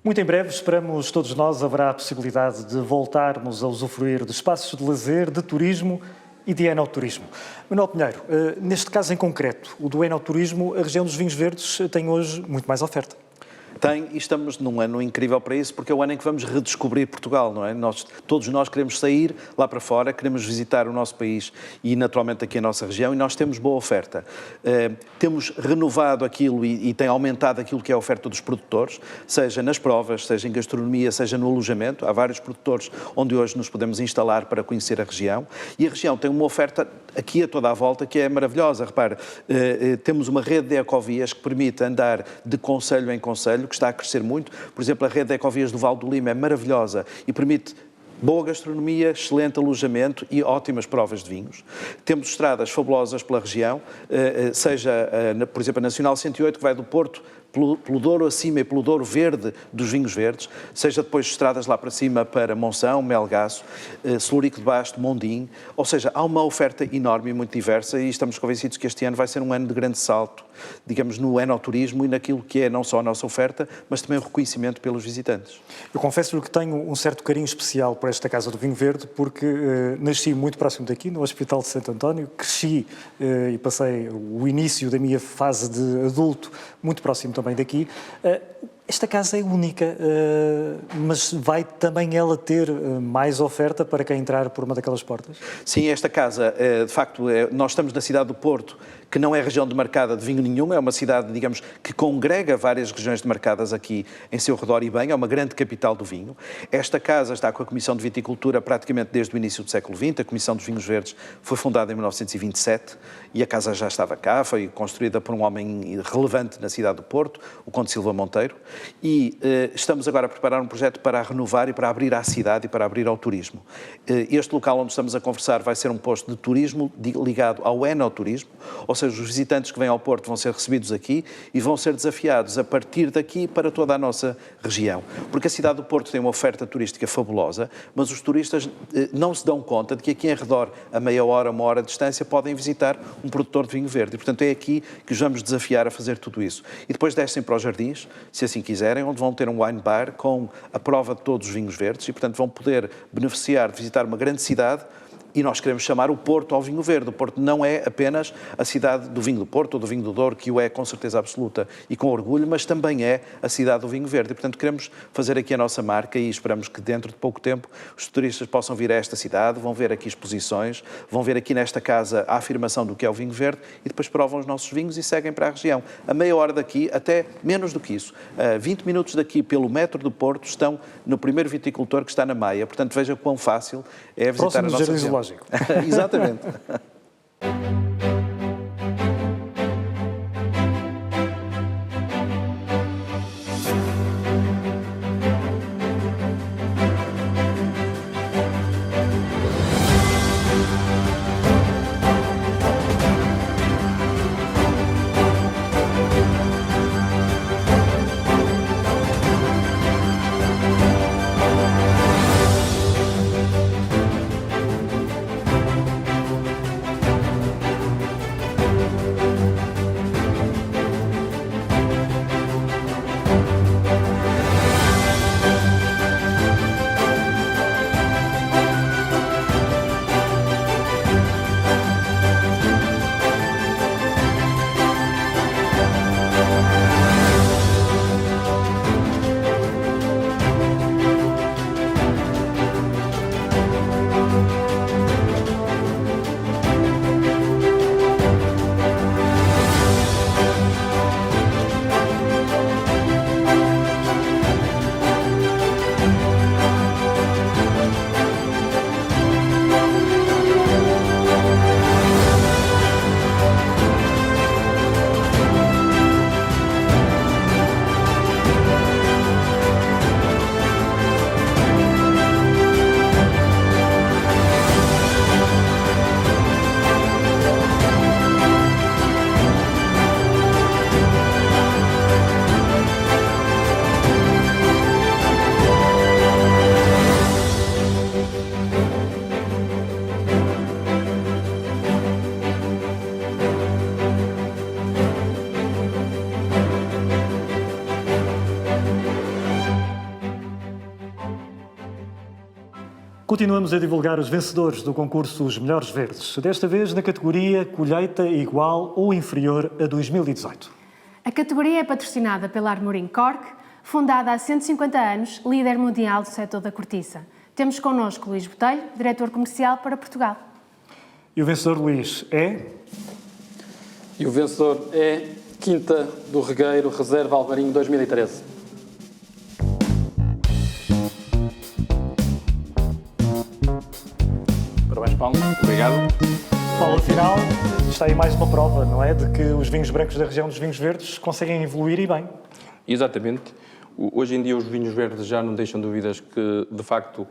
Muito em breve, esperamos todos nós, haverá a possibilidade de voltarmos a usufruir de espaços de lazer, de turismo e de enoturismo. Manuel Pinheiro, neste caso em concreto, o do enoturismo, a região dos Vinhos Verdes tem hoje muito mais oferta. Tem, e estamos num ano incrível para isso, porque é o ano em que vamos redescobrir Portugal, não é? Todos nós queremos sair lá para fora, queremos visitar o nosso país e, naturalmente, aqui a nossa região, e nós temos boa oferta. Temos renovado aquilo e tem aumentado aquilo que é a oferta dos produtores, seja nas provas, seja em gastronomia, seja no alojamento. Há vários produtores onde hoje nos podemos instalar para conhecer a região, e a região tem uma oferta aqui a toda a volta que é maravilhosa. Repare, temos uma rede de ecovias que permite andar de concelho em concelho, que está a crescer muito. Por exemplo, a rede de ecovias do Val do Lima é maravilhosa e permite boa gastronomia, excelente alojamento e ótimas provas de vinhos. Temos estradas fabulosas pela região, seja, por exemplo, a Nacional 108, que vai do Porto pelo Douro acima e pelo Douro Verde dos vinhos verdes, seja depois estradas lá para cima para Monção, Melgaço, Celurico de Basto, Mondim, ou seja, há uma oferta enorme e muito diversa e estamos convencidos que este ano vai ser um ano de grande salto, digamos, no enoturismo e naquilo que é não só a nossa oferta, mas também o reconhecimento pelos visitantes. Eu confesso-lhe que tenho um certo carinho especial por esta Casa do Vinho Verde, porque nasci muito próximo daqui, no Hospital de Santo António, cresci e passei o início da minha fase de adulto muito próximo também daqui. Esta casa é única, mas vai também ela ter mais oferta para quem entrar por uma daquelas portas? Sim, esta casa, de facto, nós estamos na cidade do Porto, que não é região demarcada de vinho nenhum, é uma cidade, digamos, que congrega várias regiões demarcadas aqui em seu redor e bem, é uma grande capital do vinho. Esta casa está com a Comissão de Viticultura praticamente desde o início do século XX, a Comissão dos Vinhos Verdes foi fundada em 1927 e a casa já estava cá, foi construída por um homem relevante na cidade do Porto, o Conde Silva Monteiro, e estamos agora a preparar um projeto para a renovar e para abrir à cidade e para abrir ao turismo. Este local onde estamos a conversar vai ser um posto de turismo ligado ao enoturismo, ou seja, os visitantes que vêm ao Porto vão ser recebidos aqui e vão ser desafiados a partir daqui para toda a nossa região. Porque a cidade do Porto tem uma oferta turística fabulosa, mas os turistas não se dão conta de que aqui em redor, a meia hora, uma hora de distância, podem visitar um produtor de vinho verde. E, portanto, é aqui que os vamos desafiar a fazer tudo isso. E depois descem para os jardins, se assim quiserem, onde vão ter um wine bar com a prova de todos os vinhos verdes e, portanto, vão poder beneficiar de visitar uma grande cidade. E nós queremos chamar o Porto ao vinho verde. O Porto não é apenas a cidade do vinho do Porto ou do vinho do Douro, que o é com certeza absoluta e com orgulho, mas também é a cidade do vinho verde. E, portanto, queremos fazer aqui a nossa marca e esperamos que dentro de pouco tempo os turistas possam vir a esta cidade, vão ver aqui exposições, vão ver aqui nesta casa a afirmação do que é o vinho verde e depois provam os nossos vinhos e seguem para a região. A meia hora daqui, até menos do que isso, 20 minutos daqui pelo metro do Porto, estão no primeiro viticultor que está na Maia. Portanto, veja quão fácil é visitar próximo a nossa região. Exatamente. Continuamos a divulgar os vencedores do concurso Os Melhores Verdes, desta vez na categoria colheita igual ou inferior a 2018. A categoria é patrocinada pela Armorim Cork, fundada há 150 anos, líder mundial do setor da cortiça. Temos connosco Luís Botelho, diretor comercial para Portugal. E o vencedor, Luís, é? E o vencedor é Quinta do Regueiro, Reserva Alvarinho 2013. Parabéns, Paulo. Obrigado. Paulo, afinal, está aí mais uma prova, não é? De que os vinhos brancos da região dos vinhos verdes conseguem evoluir e bem. Exatamente. Hoje em dia os vinhos verdes já não deixam dúvidas que, de facto,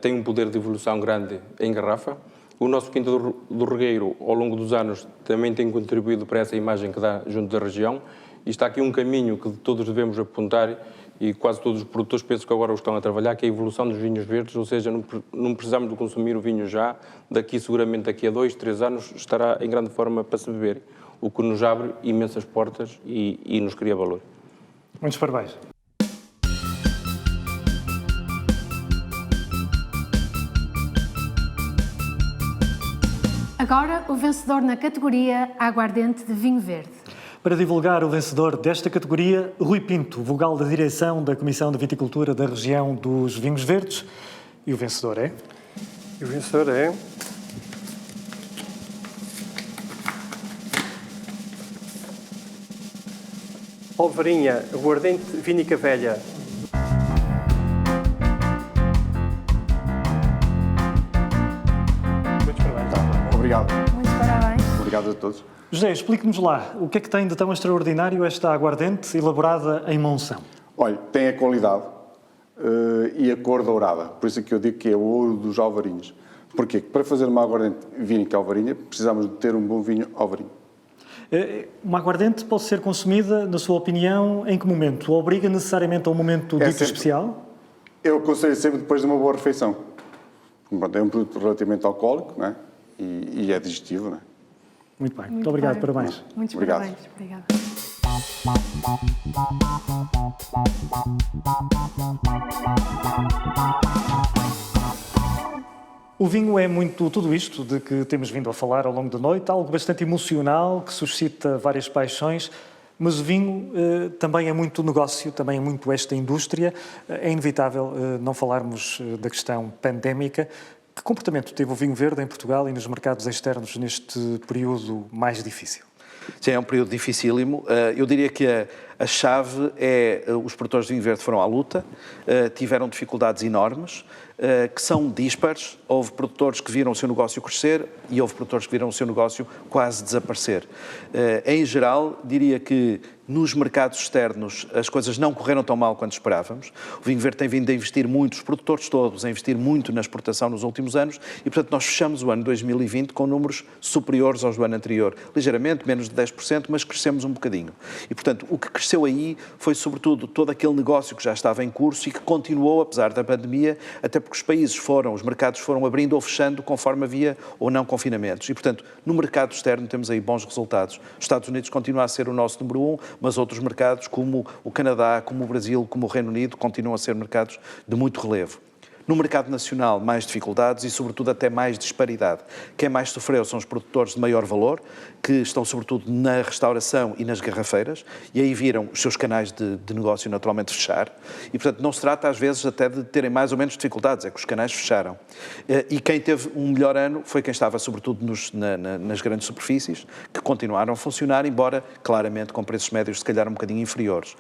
têm um poder de evolução grande em garrafa. O nosso Quinta do Regueiro, ao longo dos anos, também tem contribuído para essa imagem que dá junto da região. E está aqui um caminho que todos devemos apontar e quase todos os produtores penso que agora o estão a trabalhar, que é a evolução dos vinhos verdes, ou seja, não precisamos de consumir o vinho já, seguramente daqui a 2, 3 anos estará em grande forma para se beber, o que nos abre imensas portas e nos cria valor. Muitos parabéns. Agora, o vencedor na categoria Aguardente de Vinho Verde. Para divulgar o vencedor desta categoria, Rui Pinto, vogal da direção da Comissão de Viticultura da região dos Vinhos Verdes. E o vencedor é? E o vencedor é... Alvarinha, Aguardente Vínica Velha. Muitos parabéns. Obrigado. Muitos parabéns. Obrigado a todos. José, explique-nos lá, o que é que tem de tão extraordinário esta aguardente elaborada em Monção? Olha, tem a qualidade e a cor dourada, por isso é que eu digo que é o ouro dos alvarinhos. Porquê? Para fazer uma aguardente vínica alvarinha, precisamos de ter um bom vinho alvarinho. Uma aguardente pode ser consumida, na sua opinião, em que momento? Obriga necessariamente a um momento dito especial? Eu aconselho sempre depois de uma boa refeição. É um produto relativamente alcoólico, não é? E é digestivo, não é? Muito bem, muito obrigado, parabéns. Muitos obrigado. Parabéns, obrigada. O vinho é muito tudo isto de que temos vindo a falar ao longo da noite, algo bastante emocional, que suscita várias paixões, mas o vinho também é muito negócio, também é muito esta indústria. É inevitável não falarmos da questão pandémica. Que comportamento teve o vinho verde em Portugal e nos mercados externos neste período mais difícil? Sim, é um período dificílimo. Eu diria que a chave é os produtores de vinho verde foram à luta, tiveram dificuldades enormes, que são dispares. Houve produtores que viram o seu negócio crescer e houve produtores que viram o seu negócio quase desaparecer. Em geral, diria que nos mercados externos as coisas não correram tão mal quanto esperávamos. O vinho verde tem vindo a investir muito, os produtores todos, a investir muito na exportação nos últimos anos e, portanto, nós fechamos o ano 2020 com números superiores aos do ano anterior. Ligeiramente, menos de 10%, mas crescemos um bocadinho. E, portanto, o que cresceu aí foi, sobretudo, todo aquele negócio que já estava em curso e que continuou, apesar da pandemia, até porque os mercados foram abrindo ou fechando conforme havia ou não confinamentos. E, portanto, no mercado externo temos aí bons resultados. Os Estados Unidos continua a ser o nosso número 1, mas outros mercados, como o Canadá, como o Brasil, como o Reino Unido, continuam a ser mercados de muito relevo. No mercado nacional, mais dificuldades e, sobretudo, até mais disparidade. Quem mais sofreu são os produtores de maior valor, que estão, sobretudo, na restauração e nas garrafeiras, e aí viram os seus canais de negócio naturalmente fechar. E, portanto, não se trata, às vezes, até de terem mais ou menos dificuldades, é que os canais fecharam. E quem teve um melhor ano foi quem estava, sobretudo, nas grandes superfícies, que continuaram a funcionar, embora, claramente, com preços médios, se calhar, um bocadinho inferiores.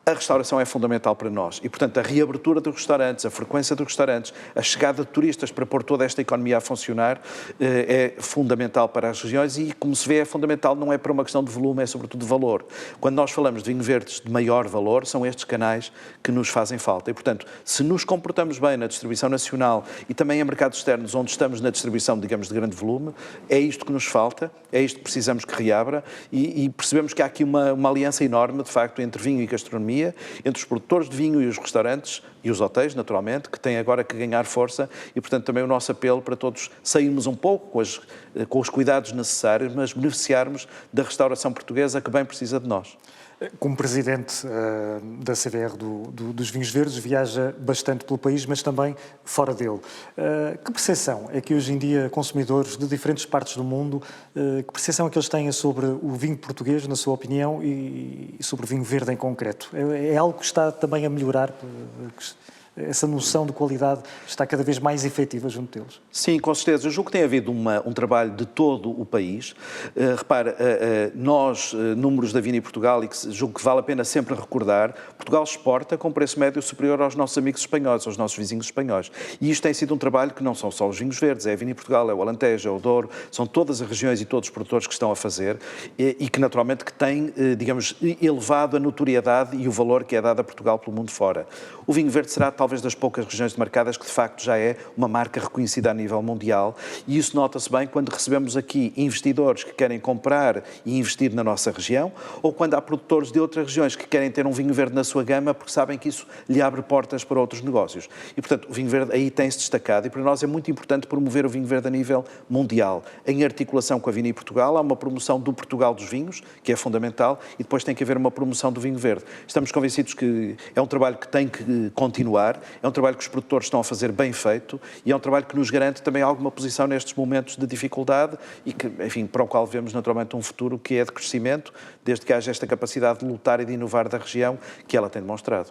A restauração é fundamental para nós e, portanto, a reabertura dos restaurantes, a frequência dos restaurantes, a chegada de turistas para pôr toda esta economia a funcionar é fundamental para as regiões e, como se vê, é fundamental, não é para uma questão de volume, é sobretudo de valor. Quando nós falamos de vinhos verdes de maior valor, são estes canais que nos fazem falta e, portanto, se nos comportamos bem na distribuição nacional e também em mercados externos, onde estamos na distribuição, digamos, de grande volume, é isto que nos falta, é isto que precisamos que reabra e percebemos que há aqui uma aliança enorme, de facto, entre vinho e gastronomia, entre os produtores de vinho e os restaurantes e os hotéis, naturalmente, que têm agora que ganhar força e, portanto, também o nosso apelo para todos sairmos um pouco com os cuidados necessários, mas beneficiarmos da restauração portuguesa que bem precisa de nós. Como presidente da CVR dos Vinhos Verdes, viaja bastante pelo país, mas também fora dele. Que percepção é que hoje em dia consumidores de diferentes partes do mundo, que percepção é que eles têm sobre o vinho português, na sua opinião, e sobre o vinho verde em concreto? É algo que está também a melhorar? Essa noção de qualidade está cada vez mais efetiva junto deles? Sim, com certeza. Eu julgo que tem havido um trabalho de todo o país. Repara, nós, números da Vini Portugal, e que julgo que vale a pena sempre recordar, Portugal exporta com preço médio superior aos nossos amigos espanhóis, aos nossos vizinhos espanhóis. E isto tem sido um trabalho que não são só os vinhos verdes, é a Vini Portugal, é o Alentejo, é o Douro, são todas as regiões e todos os produtores que estão a fazer e que naturalmente que têm, digamos, elevado a notoriedade e o valor que é dado a Portugal pelo mundo fora. O vinho verde será talvez das poucas regiões demarcadas que de facto já é uma marca reconhecida a nível mundial, e isso nota-se bem quando recebemos aqui investidores que querem comprar e investir na nossa região, ou quando há produtores de outras regiões que querem ter um vinho verde na sua gama porque sabem que isso lhe abre portas para outros negócios. E portanto o vinho verde aí tem-se destacado, e para nós é muito importante promover o vinho verde a nível mundial. Em articulação com a Vini Portugal, há uma promoção do Portugal dos vinhos, que é fundamental, e depois tem que haver uma promoção do vinho verde. Estamos convencidos que é um trabalho que tem que continuar, é um trabalho que os produtores estão a fazer bem feito e é um trabalho que nos garante também alguma posição nestes momentos de dificuldade e que, enfim, para o qual vemos naturalmente um futuro que é de crescimento, desde que haja esta capacidade de lutar e de inovar da região que ela tem demonstrado.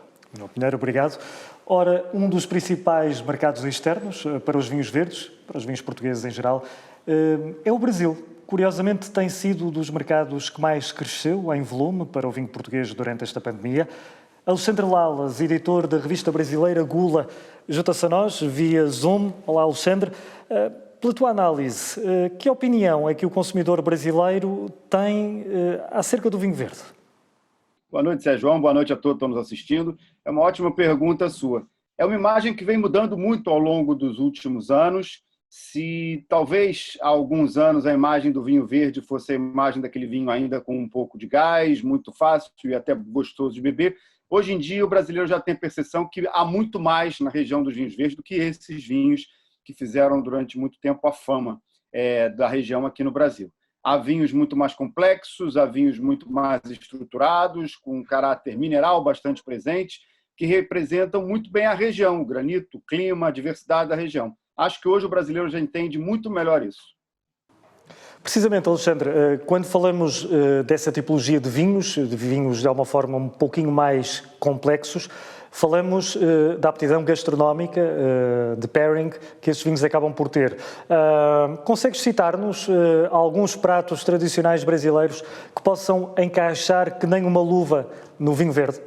Pinheiro, obrigado. Ora, um dos principais mercados externos para os vinhos verdes, para os vinhos portugueses em geral, é o Brasil. Curiosamente, tem sido dos mercados que mais cresceu em volume para o vinho português durante esta pandemia. Alexandre Lalas, editor da revista brasileira Gula, junta-se a nós via Zoom. Olá, Alexandre. Pela tua análise, que opinião é que o consumidor brasileiro tem acerca do vinho verde? Boa noite, Sérgio João. Boa noite a todos que estão nos assistindo. É uma ótima pergunta sua. É uma imagem que vem mudando muito ao longo dos últimos anos. Se talvez há alguns anos a imagem do vinho verde fosse a imagem daquele vinho ainda com um pouco de gás, muito fácil e até gostoso de beber, hoje em dia o brasileiro já tem a percepção que há muito mais na região dos vinhos verdes do que esses vinhos que fizeram durante muito tempo a fama da região aqui no Brasil. Há vinhos muito mais complexos, há vinhos muito mais estruturados, com um caráter mineral bastante presente, que representam muito bem a região, o granito, o clima, a diversidade da região. Acho que hoje o brasileiro já entende muito melhor isso. Precisamente, Alexandre, quando falamos dessa tipologia de vinhos de alguma forma um pouquinho mais complexos, falamos da aptidão gastronómica, de pairing, que esses vinhos acabam por ter. Consegues citar-nos alguns pratos tradicionais brasileiros que possam encaixar que nem uma luva no vinho verde?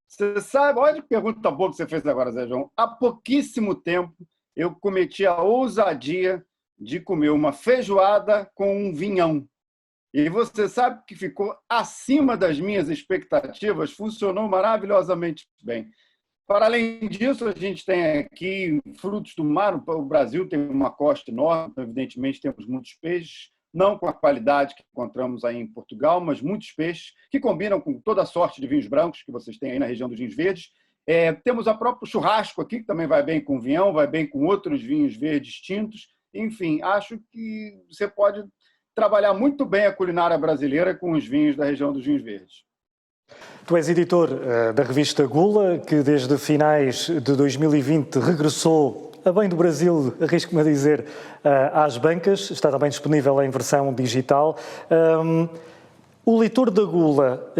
Você sabe, olha que pergunta boa que você fez agora, Zé João. Há pouquíssimo tempo eu cometi a ousadia de comer uma feijoada com um vinhão. E você sabe que ficou acima das minhas expectativas, funcionou maravilhosamente bem. Para além disso, a gente tem aqui frutos do mar. O Brasil tem uma costa enorme, evidentemente temos muitos peixes, não com a qualidade que encontramos aí em Portugal, mas muitos peixes que combinam com toda a sorte de vinhos brancos que vocês têm aí na região dos vinhos verdes. Temos o próprio churrasco aqui, que também vai bem com vinhão, vai bem com outros vinhos verdes tintos. Enfim, acho que você pode trabalhar muito bem a culinária brasileira com os vinhos da região dos vinhos verdes. Tu és editor da revista Gula, que desde finais de 2020 regressou a bem do Brasil, arrisco-me a dizer, às bancas. Está também disponível em versão digital. O leitor da Gula,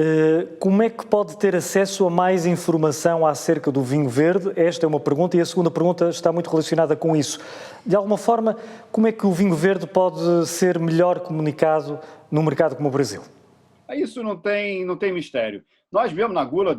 como é que pode ter acesso a mais informação acerca do vinho verde? Esta é uma pergunta, e a segunda pergunta está muito relacionada com isso. De alguma forma, como é que o vinho verde pode ser melhor comunicado num mercado como o Brasil? Isso não tem mistério. Nós viemos na Gula,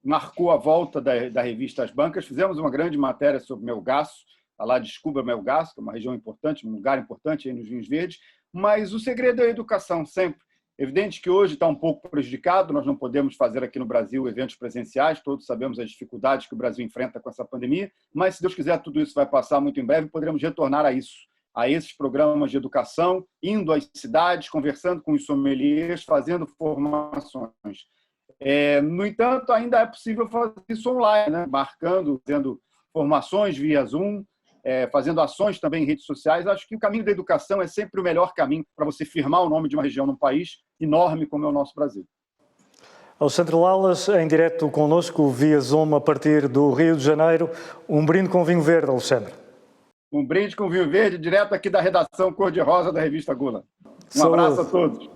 marcou a volta da revista As Bancas, fizemos uma grande matéria sobre Melgaço, lá Descubra Melgaço, que é uma região importante, um lugar importante aí nos vinhos verdes, mas o segredo é a educação, sempre. Evidente que hoje está um pouco prejudicado, nós não podemos fazer aqui no Brasil eventos presenciais, todos sabemos as dificuldades que o Brasil enfrenta com essa pandemia, mas se Deus quiser tudo isso vai passar muito em breve, poderemos retornar a isso, a esses programas de educação, indo às cidades, conversando com os sommeliers, fazendo formações. No entanto, ainda é possível fazer isso online, né? Marcando, fazendo formações via Zoom, fazendo ações também em redes sociais. Acho que o caminho da educação é sempre o melhor caminho para você firmar o nome de uma região num país enorme como é o nosso Brasil. Alexandre Lalas, em direto connosco via Zoom a partir do Rio de Janeiro. Um brinde com vinho verde, Alexandre. Um brinde com vinho verde, direto aqui da redação cor-de-rosa da revista Gula. Um abraço a todos.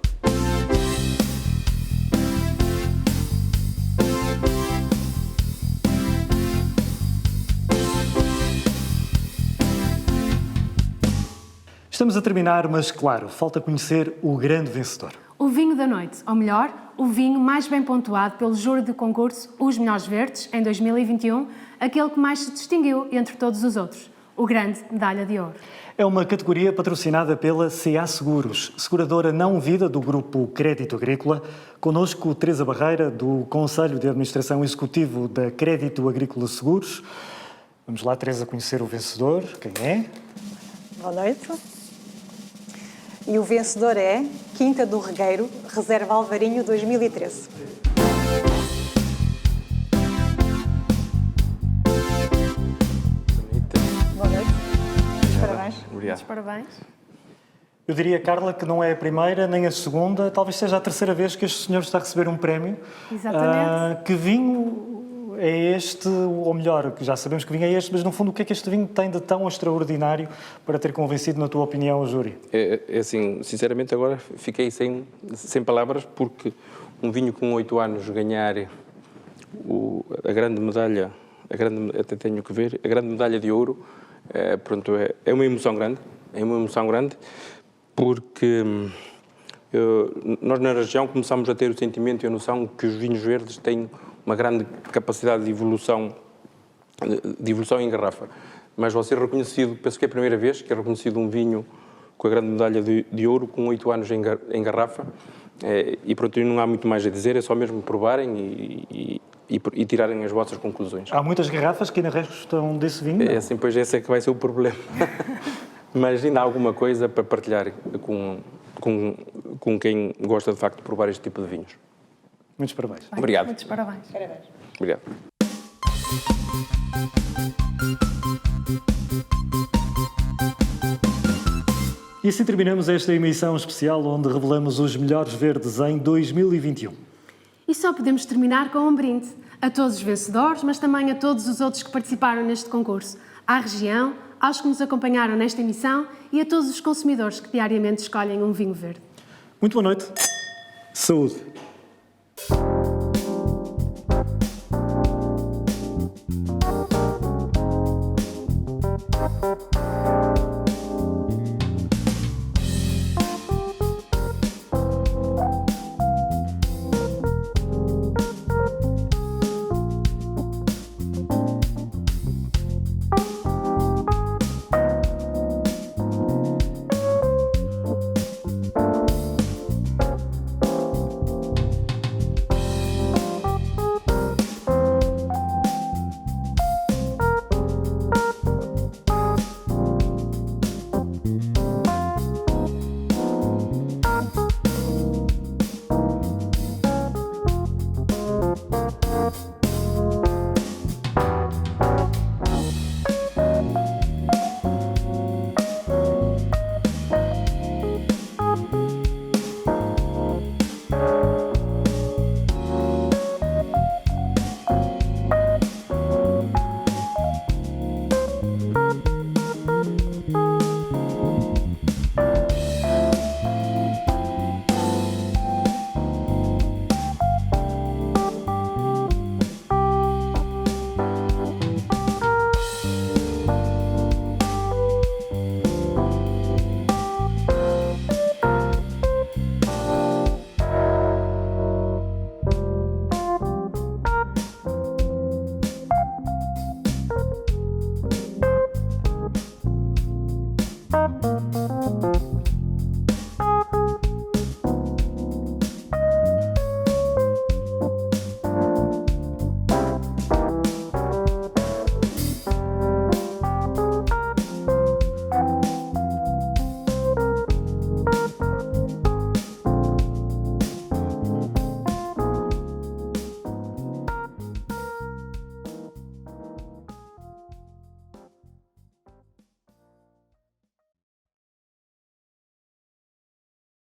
Estamos a terminar, mas claro, falta conhecer o grande vencedor. O vinho da noite, ou melhor, o vinho mais bem pontuado pelo júri do concurso Os Melhores Verdes, em 2021, aquele que mais se distinguiu entre todos os outros, o Grande Medalha de Ouro. É uma categoria patrocinada pela CA Seguros, seguradora não vida do grupo Crédito Agrícola. Connosco, Teresa Barreira, do Conselho de Administração Executivo da Crédito Agrícola Seguros. Vamos lá, Teresa, conhecer o vencedor. Quem é? Boa noite. E o vencedor é Quinta do Regueiro, Reserva Alvarinho 2013. Boa noite. Parabéns. Obrigado. Parabéns. Eu diria, Carla, que não é a primeira nem a segunda, talvez seja a terceira vez que este senhor está a receber um prémio. Exatamente. Que vinho é este, ou melhor, que já sabemos que vinho é este, mas no fundo o que é que este vinho tem de tão extraordinário para ter convencido, na tua opinião, o júri? É assim, sinceramente agora fiquei sem palavras, porque um vinho com 8 anos ganhar a grande medalha, até tenho que ver, a grande medalha de ouro, pronto, é uma emoção grande, porque nós na região começamos a ter o sentimento e a noção que os vinhos verdes têm uma grande capacidade de evolução em garrafa. Mas vai ser reconhecido, penso que é a primeira vez que é reconhecido um vinho com a grande medalha de ouro, com 8 anos em garrafa, e pronto, não há muito mais a dizer, é só mesmo provarem e tirarem as vossas conclusões. Há muitas garrafas que ainda restam desse vinho? É assim, pois esse é que vai ser o problema. Mas ainda há alguma coisa para partilhar com quem gosta de facto de provar este tipo de vinhos. Muitos parabéns. Obrigado. Muitos parabéns. Obrigado. E assim terminamos esta emissão especial onde revelamos os melhores verdes em 2021. E só podemos terminar com um brinde a todos os vencedores, mas também a todos os outros que participaram neste concurso, à região, aos que nos acompanharam nesta emissão e a todos os consumidores que diariamente escolhem um vinho verde. Muito boa noite. Saúde.